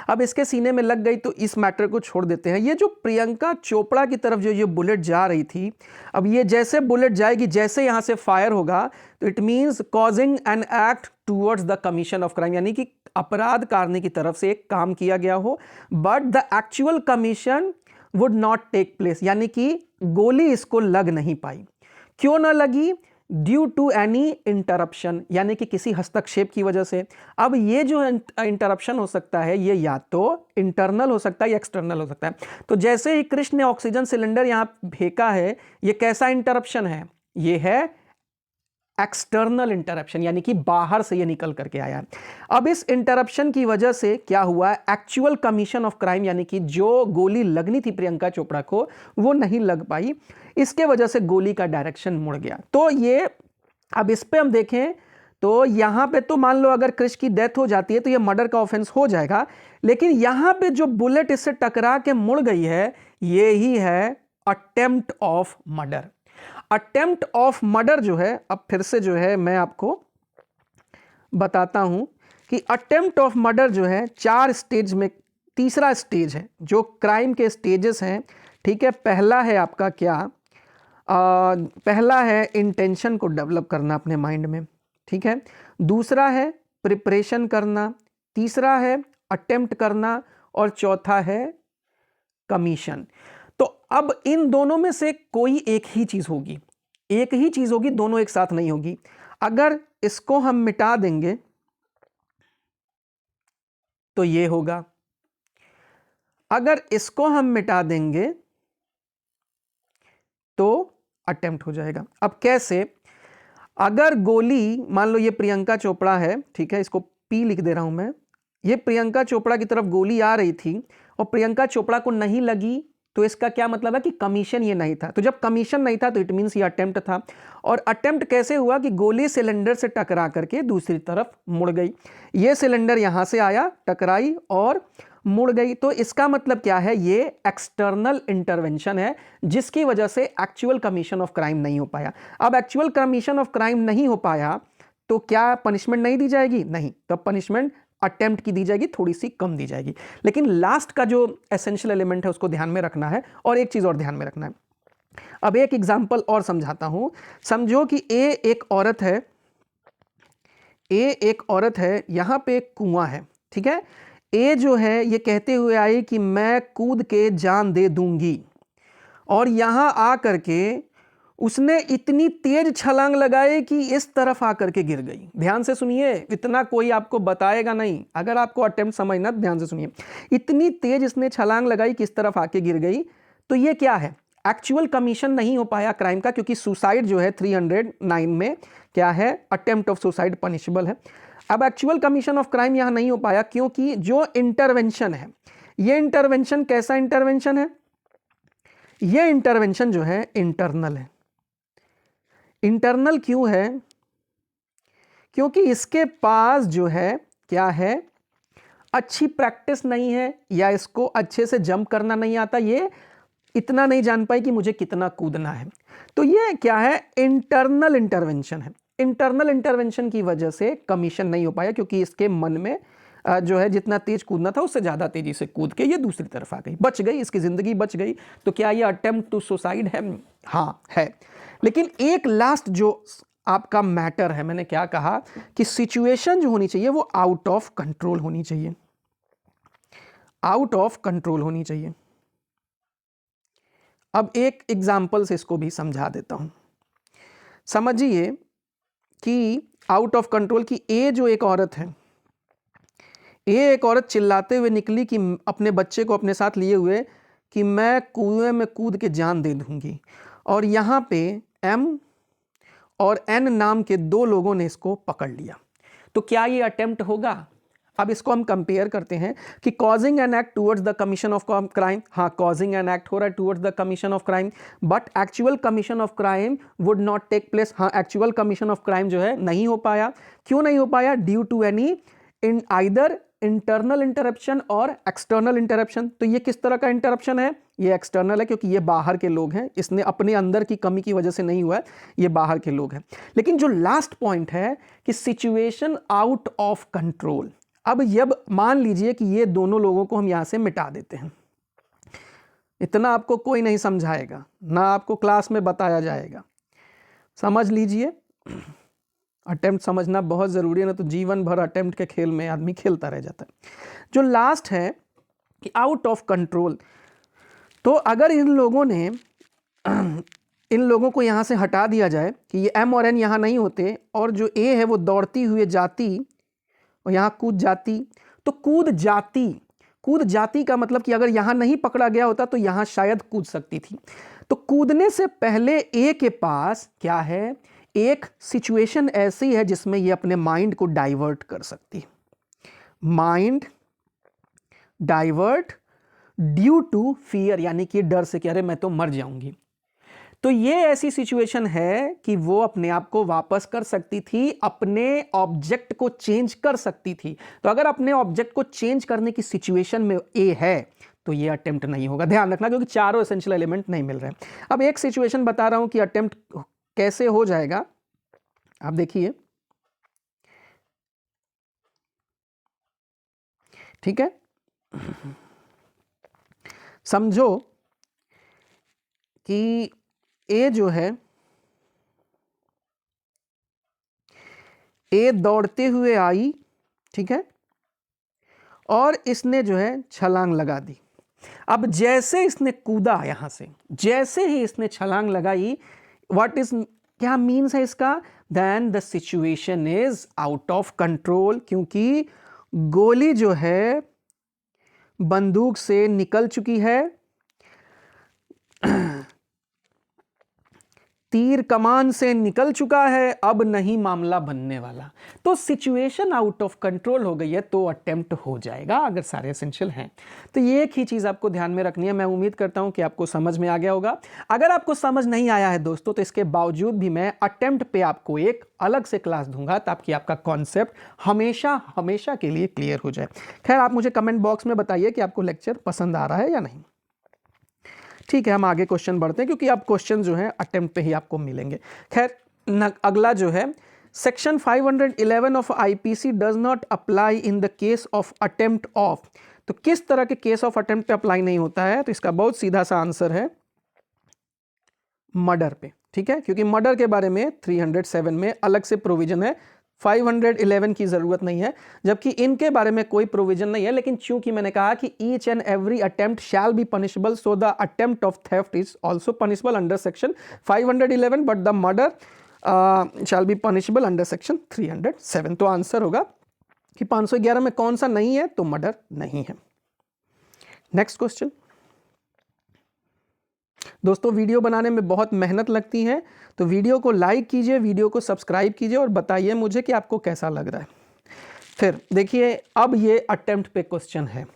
अब इसके सीने में लग गई तो इस मैटर को छोड़ देते हैं। ये जो प्रियंका चोपड़ा की तरफ जो ये बुलेट जा रही थी, अब ये जैसे बुलेट जाएगी, जैसे यहां से फायर होगा तो it means causing an act towards the commission of crime, यानी कि अपराध करने की तरफ से एक काम किया गया हो, but the actual commission would not take place, यानी कि गोली इसको लग नहीं पाई। क्यों ना लगी? ड्यू टू एनी इंटरप्शन, यानी कि किसी हस्तक्षेप की वजह से। अब ये जो इंटरप्शन हो सकता है ये या तो इंटरनल हो सकता है या एक्सटर्नल हो सकता है। तो जैसे ही कृष्ण ने ऑक्सीजन सिलेंडर यहां फेंका है, ये कैसा इंटरप्शन है? ये है एक्सटर्नल इंटरप्शन, यानी कि बाहर से ये निकल करके आया। अब इस इंटरप्शन की वजह से क्या हुआ? एक्चुअल कमीशन ऑफ क्राइम, यानी कि जो गोली लगनी थी प्रियंका चोपड़ा को वो नहीं लग पाई, इसके वजह से गोली का डायरेक्शन मुड़ गया। तो ये अब इस पे हम देखें तो यहां पे तो मान लो अगर क्रिश की डेथ हो जाती है तो ये मर्डर का ऑफेंस हो जाएगा, लेकिन यहां पे जो बुलेट इससे टकरा के मुड़ गई है ये ही है attempt of murder. Attempt of murder जो है, अब फिर से जो है मैं आपको बताता हूं कि अटेम्प्ट ऑफ मर्डर जो है 4 स्टेज में तीसरा स्टेज है, जो क्राइम के स्टेजेस हैं, ठीक है। पहला है आपका क्या, पहला है इंटेंशन को डेवलप करना अपने माइंड में, ठीक है। दूसरा है प्रिपरेशन करना, तीसरा है अटेम्प्ट करना और चौथा है कमीशन। तो अब इन दोनों में से कोई एक ही चीज होगी, एक ही चीज होगी, दोनों एक साथ नहीं होगी। अगर इसको हम मिटा देंगे तो ये होगा, अगर इसको हम मिटा देंगे तो अटेम्प्ट हो जाएगा। अब कैसे? अगर गोली मान लो ये प्रियंका चोपड़ा है, ठीक है, इसको पी लिख दे रहा हूं मैं, ये प्रियंका चोपड़ा की तरफ गोली आ रही थी और प्रियंका चोपड़ा को नहीं लगी, तो इसका क्या मतलब है कि कमीशन ये नहीं था। तो जब कमीशन नहीं था तो इट मींस ये अटेम्प्ट था। और अटेम्प्ट कैसे हुआ कि गोली सिलेंडर से टकरा करके दूसरी तरफ मुड़ गई, ये सिलेंडर यहां से आया, टकराई और मुड़ गई। तो इसका मतलब क्या है? ये एक्सटर्नल इंटरवेंशन है जिसकी वजह से एक्चुअल कमीशन ऑफ क्राइम नहीं हो पाया। अब एक्चुअल कमीशन ऑफ क्राइम नहीं हो पाया तो क्या पनिशमेंट नहीं दी जाएगी? नहीं, तो पनिशमेंट अटेम्प्ट की दी जाएगी, थोड़ी सी कम दी जाएगी। लेकिन लास्ट का जो एसेंशियल एलिमेंट है उसको ध्यान में रखना है। और एक चीज और ध्यान में रखना है, अब एक एग्जांपल और समझाता हूं। समझो कि ए एक औरत है, ए एक औरत है, यहां पे एक कुआं है, ठीक है। ए जो है ये कहते हुए आई कि मैं कूद के जान दे दूंगी, और यहां आ करके उसने इतनी तेज छलांग लगाई कि इस तरफ आकर के गिर गई। ध्यान से सुनिए, इतना कोई आपको बताएगा नहीं, अगर आपको अटेम्प्ट समझना ध्यान से सुनिए। इतनी तेज इसने छलांग लगाई कि इस तरफ आके गिर गई। तो ये क्या है? एक्चुअल कमीशन नहीं हो पाया क्राइम का, क्योंकि सुसाइड जो है 309 में क्या है? अटेम्प्ट ऑफ सुसाइड पनिशेबल है। अब एक्चुअल कमीशन ऑफ क्राइम यहां नहीं हो पाया क्योंकि जो इंटरवेंशन है, ये इंटरवेंशन कैसा इंटरवेंशन है? ये इंटरवेंशन जो है इंटरनल है। इंटरनल क्यों है? क्योंकि इसके पास जो है क्या है? अच्छी प्रैक्टिस नहीं है, या इसको अच्छे से जंप करना नहीं आता, ये इतना नहीं जान पाई कि मुझे कितना कूदना है। तो ये क्या है? इंटरनल इंटरवेंशन है। इंटरनल इंटरवेंशन की वजह से कमीशन नहीं हो पाया, क्योंकि इसके मन में जो है जितना तेज कूदना था उससे ज्यादा तेजी से कूद के ये दूसरी तरफ आ गई, बच गई, इसकी जिंदगी बच गई। तो क्या ये अटेम्प्ट टू सुसाइड है? हाँ है। लेकिन एक लास्ट जो आपका मैटर है, मैंने क्या कहा कि सिचुएशन जो होनी चाहिए वो आउट ऑफ कंट्रोल होनी चाहिए, आउट ऑफ कंट्रोल होनी चाहिए। अब एक एग्जाम्पल से इसको भी समझा देता हूं। समझिए कि आउट ऑफ कंट्रोल की ए जो एक औरत है, ए एक औरत चिल्लाते हुए निकली कि अपने बच्चे को अपने साथ लिए हुए कि मैं कुएं में कूद के जान दे दूंगी, और यहां पे एम और एन नाम के दो लोगों ने इसको पकड़ लिया। तो क्या ये अटेम्प्ट होगा? अब इसको हम कंपेयर करते हैं कि causing an act towards the commission of crime, हाँ कॉजिंग एन एक्ट हो रहा है towards the commission of crime, but actual commission of crime would not take place. हाँ एक्चुअल कमीशन ऑफ क्राइम जो है नहीं हो पाया। क्यों नहीं हो पाया? Due to any in either internal interruption और एक्सटर्नल इंटरप्शन। तो ये किस तरह का इंटरप्शन है? ये एक्सटर्नल है क्योंकि ये बाहर के लोग हैं, इसने अपने अंदर की कमी की वजह से नहीं हुआ है, ये बाहर के लोग हैं। लेकिन जो लास्ट पॉइंट है कि सिचुएशन आउट ऑफ कंट्रोल, अब जब मान लीजिए कि ये दोनों लोगों को हम यहां से मिटा देते हैं, इतना आपको कोई नहीं समझाएगा, ना आपको क्लास में बताया जाएगा, समझ लीजिए। अटेम्प्ट समझना बहुत ज़रूरी है, ना तो जीवन भर अटेम्प्ट के खेल में आदमी खेलता रह जाता है। जो लास्ट है कि आउट ऑफ कंट्रोल, तो अगर इन लोगों को यहाँ से हटा दिया जाए कि ये एम और एन यहाँ नहीं होते और जो ए है वो दौड़ती हुई जाती और यहाँ कूद जाती, तो कूद जाती का मतलब कि अगर यहाँ नहीं पकड़ा गया होता तो यहाँ शायद कूद सकती थी। तो कूदने से पहले ए के पास क्या है? एक सिचुएशन ऐसी है जिसमें ये अपने माइंड को डाइवर्ट कर सकती है। Mind divert due to fear, यानी कि डर से कि अरे मैं तो मर जाऊंगी। तो ये ऐसी सिचुएशन है कि वो अपने आप को वापस कर सकती थी, अपने ऑब्जेक्ट को चेंज कर सकती थी। तो अगर अपने ऑब्जेक्ट को चेंज करने की सिचुएशन में ए है तो ये अटेम्प्ट नहीं होगा। ध्यान रखना, क्योंकि चारों एसेंशियल एलिमेंट नहीं मिल रहे हैं। अब एक सिचुएशन बता रहा हूं कि अटेम्प्ट कैसे हो जाएगा। आप देखिए, ठीक है, समझो कि ए जो है, ए दौड़ते हुए आई, ठीक है, और इसने जो है छलांग लगा दी। अब जैसे इसने कूदा यहां से, जैसे ही इसने छलांग लगाई, व्हाट इज, क्या मीन्स है इसका? Then the situation is out of control, क्योंकि गोली जो है बंदूक से निकल चुकी है, तीर कमान से निकल चुका है, अब नहीं मामला बनने वाला। तो सिचुएशन आउट ऑफ कंट्रोल हो गई है, तो अटेम्प्ट हो जाएगा अगर सारे एसेंशियल हैं। तो ये एक ही चीज़ आपको ध्यान में रखनी है। मैं उम्मीद करता हूं कि आपको समझ में आ गया होगा। अगर आपको समझ नहीं आया है दोस्तों, तो इसके बावजूद भी मैं अटेम्प्ट पे आपको एक अलग से क्लास दूंगा ताकि आपका कॉन्सेप्ट हमेशा हमेशा के लिए क्लियर हो जाए। खैर, आप मुझे कमेंट बॉक्स में बताइए कि आपको लेक्चर पसंद आ रहा है या नहीं। ठीक है, हम आगे क्वेश्चन बढ़ते हैं, क्योंकि अब क्वेश्चन जो है अटेम्प्ट पे ही आपको मिलेंगे। खैर, अगला जो है, section 511 of IPC does not apply in the case of attempt of. तो किस तरह के केस ऑफ अटेम्प्ट पे अप्लाई नहीं होता है? तो इसका बहुत सीधा सा आंसर है मर्डर पे, ठीक है, क्योंकि मर्डर के बारे में 307 में अलग से प्रोविजन है, 511 की जरूरत नहीं है, जबकि इनके बारे में कोई प्रोविजन नहीं है। लेकिन चूंकि मैंने कहा कि each and every attempt shall be punishable, so the attempt of theft is also punishable under section 511, but the murder shell be punishable under section 307। तो आंसर होगा कि 511 में कौन सा नहीं है? तो मर्डर नहीं है। Next question. दोस्तों, वीडियो बनाने में बहुत मेहनत लगती है, तो वीडियो को लाइक कीजिए, वीडियो को सब्सक्राइब कीजिए और बताइए मुझे कि आपको कैसा लग रहा है। फिर देखिए, अब ये अटेम्प्ट पे क्वेश्चन है।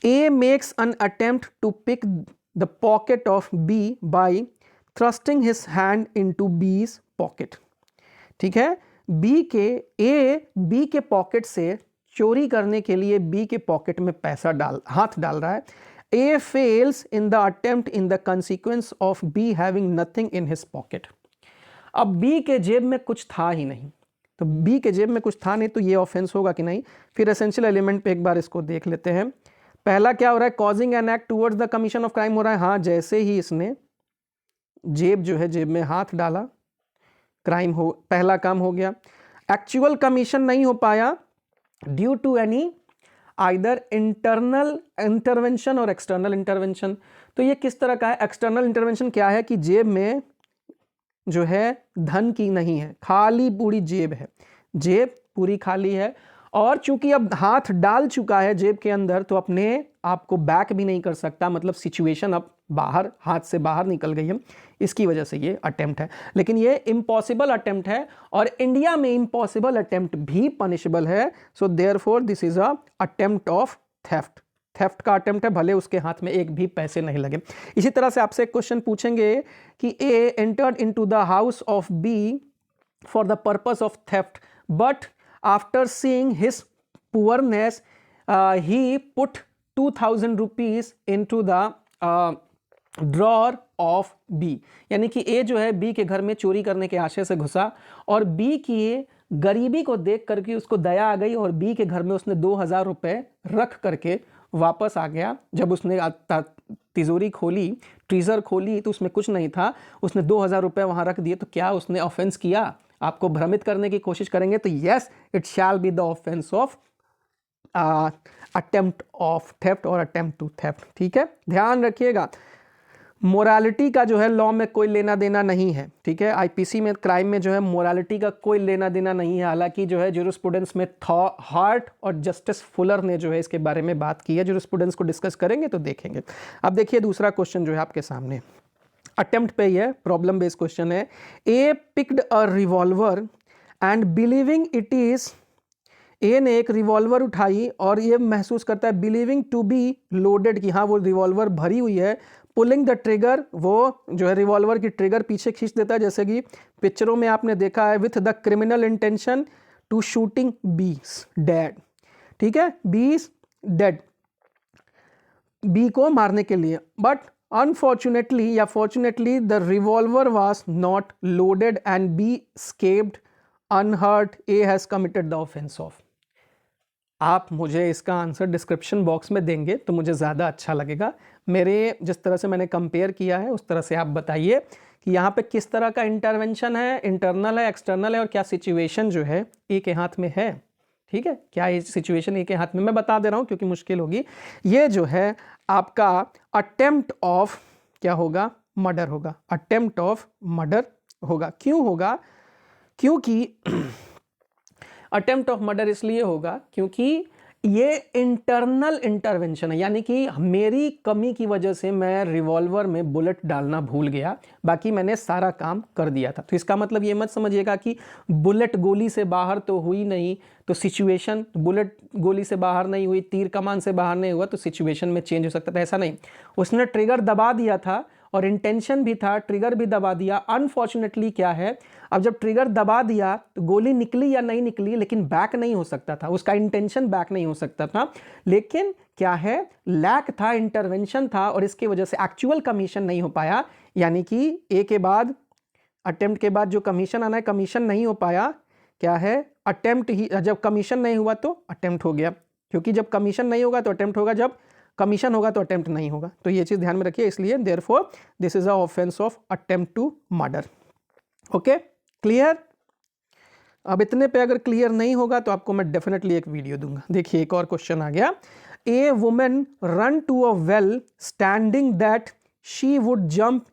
A makes an attempt to pick the pocket of B by thrusting his hand into B's pocket, ठीक है। बी के पॉकेट से चोरी करने के लिए बी के पॉकेट में हाथ डाल रहा है। A fails in the attempt in the consequence of B having nothing in his pocket. अब B के जेब में कुछ था ही नहीं, तो B के जेब में कुछ था नहीं, तो ये ऑफेंस होगा कि नहीं? फिर एसेंशियल एलिमेंट पे एक बार इसको देख लेते हैं। पहला क्या हो रहा है? Causing an act towards the commission of crime हो रहा है। हाँ, जैसे ही इसने जेब में हाथ डाला, क्राइम हो, पहला काम हो गया। एक्चुअल कमीशन नहीं हो पाया due to any either internal intervention और एक्सटर्नल इंटरवेंशन। तो ये किस तरह का है? एक्सटर्नल इंटरवेंशन क्या है कि जेब में जो है धन की नहीं है, खाली पूरी जेब है, जेब पूरी खाली है, और चूंकि अब हाथ डाल चुका है जेब के अंदर तो अपने आप को बैक भी नहीं कर सकता, मतलब सिचुएशन अब बाहर, हाथ से बाहर निकल गई है, इसकी वजह से ये अटेम्प्ट है। लेकिन ये इम्पॉसिबल अटेम्प्ट है और इंडिया में इम्पॉसिबल अटेम्प्ट भी पनिशेबल है। So therefore this is a attempt of theft. Theft का अटेम्प्ट है, भले उसके हाथ में एक भी पैसे नहीं लगे। इसी तरह से आपसे एक क्वेश्चन पूछेंगे कि A entered into the house of B for the purpose of theft, but after seeing his poorness he put 2000 rupees into the drawer of B. यानी कि ए जो है बी के घर में चोरी करने के आशय से घुसा और बी की गरीबी को देख करके उसको दया आ गई और बी के घर में उसने 2000 रुपए रख करके वापस आ गया। जब उसने तिजोरी खोली, ट्रीजर खोली, तो उसमें कुछ नहीं था, उसने 2000 रुपए वहां रख दिए। तो क्या उसने ऑफेंस किया? आपको भ्रमित करने की कोशिश करेंगे तो yes, it shall be the offence of attempt of theft और अटेम्प्ट टू थेफ्ट। ठीक है, ध्यान रखिएगा, मोरालिटी का जो है लॉ में कोई लेना देना नहीं है। ठीक है, आईपीसी में, क्राइम में जो है मोरालिटी का कोई लेना देना नहीं है। हालांकि जो है ज्यूरिस्प्रूडेंस में हार्ट और जस्टिस फुलर ने जो है इसके बारे में बात की है। ज्यूरिस्प्रूडेंस को डिस्कस करेंगे तो देखेंगे। अब देखिए दूसरा क्वेश्चन जो है आपके सामने अटेम्प्ट पे ही है, प्रॉब्लम बेस्ड क्वेश्चन है। A picked a revolver and believing it is, A ने एक रिवॉल्वर उठाई और ये महसूस करता है बिलीविंग टू बी लोडेड, कि हाँ वो रिवॉल्वर भरी हुई है। पुलिंग द ट्रिगर, वो जो है रिवॉल्वर की ट्रिगर पीछे खींच देता है, जैसे कि पिक्चरों में आपने देखा है, with the criminal intention to shooting B's dead. ठीक है, बीस डेड, बी को मारने के लिए। बट अनफॉर्चुनेटली या fortunately the revolver was not loaded and B escaped unhurt. A has committed the offence of. आप मुझे इसका आंसर डिस्क्रिप्शन बॉक्स में देंगे तो मुझे ज़्यादा अच्छा लगेगा। मेरे जिस तरह से मैंने कंपेयर किया है उस तरह से आप बताइए कि यहाँ पे किस तरह का इंटरवेंशन है, इंटरनल है, एक्सटर्नल है, और क्या सिचुएशन जो है ए के हाथ में है। ठीक है, क्या ये सिचुएशन ए के हाथ में, मैं बता दे रहा हूँ क्योंकि मुश्किल होगी। ये जो है आपका अटेम्प्ट ऑफ क्या होगा, मर्डर होगा। अटेम्प्ट ऑफ मर्डर होगा। क्यों होगा? क्योंकि अटेम्प्ट ऑफ मर्डर इसलिए होगा क्योंकि ये इंटरनल इंटरवेंशन है, यानी कि मेरी कमी की वजह से मैं रिवॉल्वर में बुलेट डालना भूल गया, बाकी मैंने सारा काम कर दिया था। तो इसका मतलब ये मत समझिएगा कि बुलेट गोली से बाहर तो हुई नहीं तो सिचुएशन, बुलेट गोली से बाहर नहीं हुई, तीर कमान से बाहर नहीं हुआ तो सिचुएशन में चेंज हो सकता था, ऐसा नहीं। उसने ट्रिगर दबा दिया था और इंटेंशन भी था, ट्रिगर भी दबा दिया। अनफॉर्चुनेटली क्या है, अब जब ट्रिगर दबा दिया तो गोली निकली या नहीं निकली, लेकिन बैक नहीं हो सकता था, उसका इंटेंशन बैक नहीं हो सकता था। लेकिन क्या है, लैक था, इंटरवेंशन था, और इसकी वजह से एक्चुअल कमीशन नहीं हो पाया। यानी कि ए के बाद, अटेम्प्ट के बाद जो कमीशन आना है, कमीशन नहीं हो पाया। क्या है, अटेम्प्ट ही, जब कमीशन नहीं हुआ तो अटेम्प्ट हो गया, क्योंकि जब कमीशन नहीं होगा तो अटेम्प्ट होगा, जब कमीशन होगा तो अटेम्प्ट नहीं होगा। तो ये चीज़ ध्यान में रखिए। इसलिए therefore this is a offence of attempt to murder. Okay, clear? अब इतने पे अगर क्लियर नहीं होगा तो आपको मैं डेफिनेटली एक वीडियो दूंगा। देखिए एक और क्वेश्चन आ गया। A women run to a well standing that she would jump,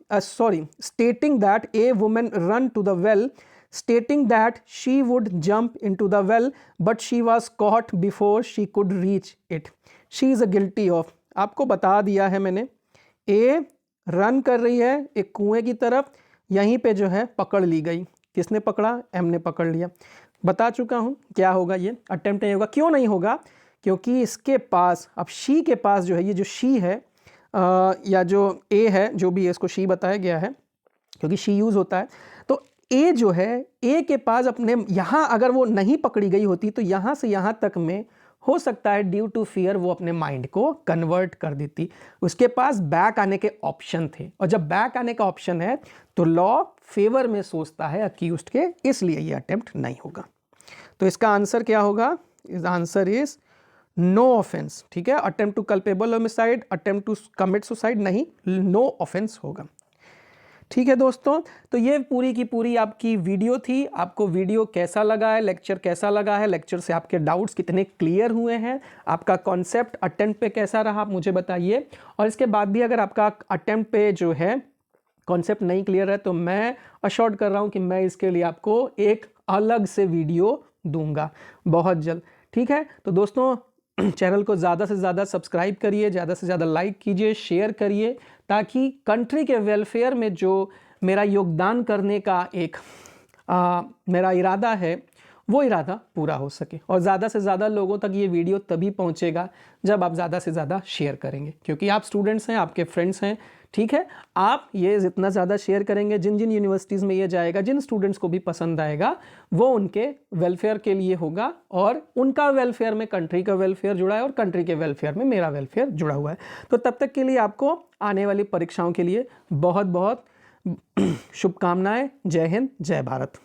stating that a woman run to the well stating that she would jump into the well but she was caught before she could reach it. She is guilty of, आपको बता दिया है मैंने, ए run कर रही है एक कुएं की तरफ, यहीं पे जो है पकड़ ली गई। किसने पकड़ा? एम ने पकड़ लिया। बता चुका हूँ क्या होगा, ये अटेम्प्ट नहीं होगा। क्यों नहीं होगा? क्योंकि इसके पास, अब शी के पास जो है, ये जो शी है या जो ए है, जो भी है, इसको शी बताया गया है क्योंकि शी यूज़ होता है। तो ए जो है, ए के पास अपने, यहाँ अगर वो नहीं पकड़ी गई होती तो यहाँ से यहाँ तक में हो सकता है ड्यू टू फियर वो अपने माइंड को कन्वर्ट कर देती। उसके पास बैक आने के ऑप्शन थे, और जब बैक आने का ऑप्शन है तो लॉ फेवर में सोचता है अक्यूज्ड के, इसलिए ये अटेम्प्ट नहीं होगा। तो इसका आंसर क्या होगा? इस आंसर इज नो ऑफेंस। ठीक है, attempt to culpable homicide, attempt to commit suicide नहीं, नो ऑफेंस होगा। ठीक है दोस्तों, तो ये पूरी की पूरी आपकी वीडियो थी। आपको वीडियो कैसा लगा है, लेक्चर कैसा लगा है, लेक्चर से आपके डाउट्स कितने क्लियर हुए हैं, आपका कॉन्सेप्ट अटेम्प्ट पे कैसा रहा, आप मुझे बताइए। और इसके बाद भी अगर आपका अटेम्प्ट पे जो है कॉन्सेप्ट नहीं क्लियर है तो मैं अश्योर्ड कर रहा हूँ कि मैं इसके लिए आपको एक अलग से वीडियो दूंगा बहुत जल्द। ठीक है, तो दोस्तों चैनल को ज़्यादा से ज़्यादा सब्सक्राइब करिए, ज़्यादा से ज़्यादा लाइक कीजिए, शेयर करिए, ताकि कंट्री के वेलफेयर में जो मेरा योगदान करने का एक मेरा इरादा है वो इरादा पूरा हो सके। और ज़्यादा से ज़्यादा लोगों तक ये वीडियो तभी पहुंचेगा जब आप ज़्यादा से ज़्यादा शेयर करेंगे, क्योंकि आप स्टूडेंट्स हैं, आपके फ्रेंड्स हैं, ठीक है। आप ये जितना ज़्यादा शेयर करेंगे, जिन जिन यूनिवर्सिटीज़ में ये जाएगा, जिन स्टूडेंट्स को भी पसंद आएगा, वो उनके वेलफेयर के लिए होगा, और उनका वेलफेयर में कंट्री का वेलफेयर जुड़ा है, और कंट्री के वेलफेयर में मेरा वेलफेयर जुड़ा हुआ है। तो तब तक के लिए आपको आने वाली परीक्षाओं के लिए बहुत बहुत शुभकामनाएं। जय हिंद, जय भारत।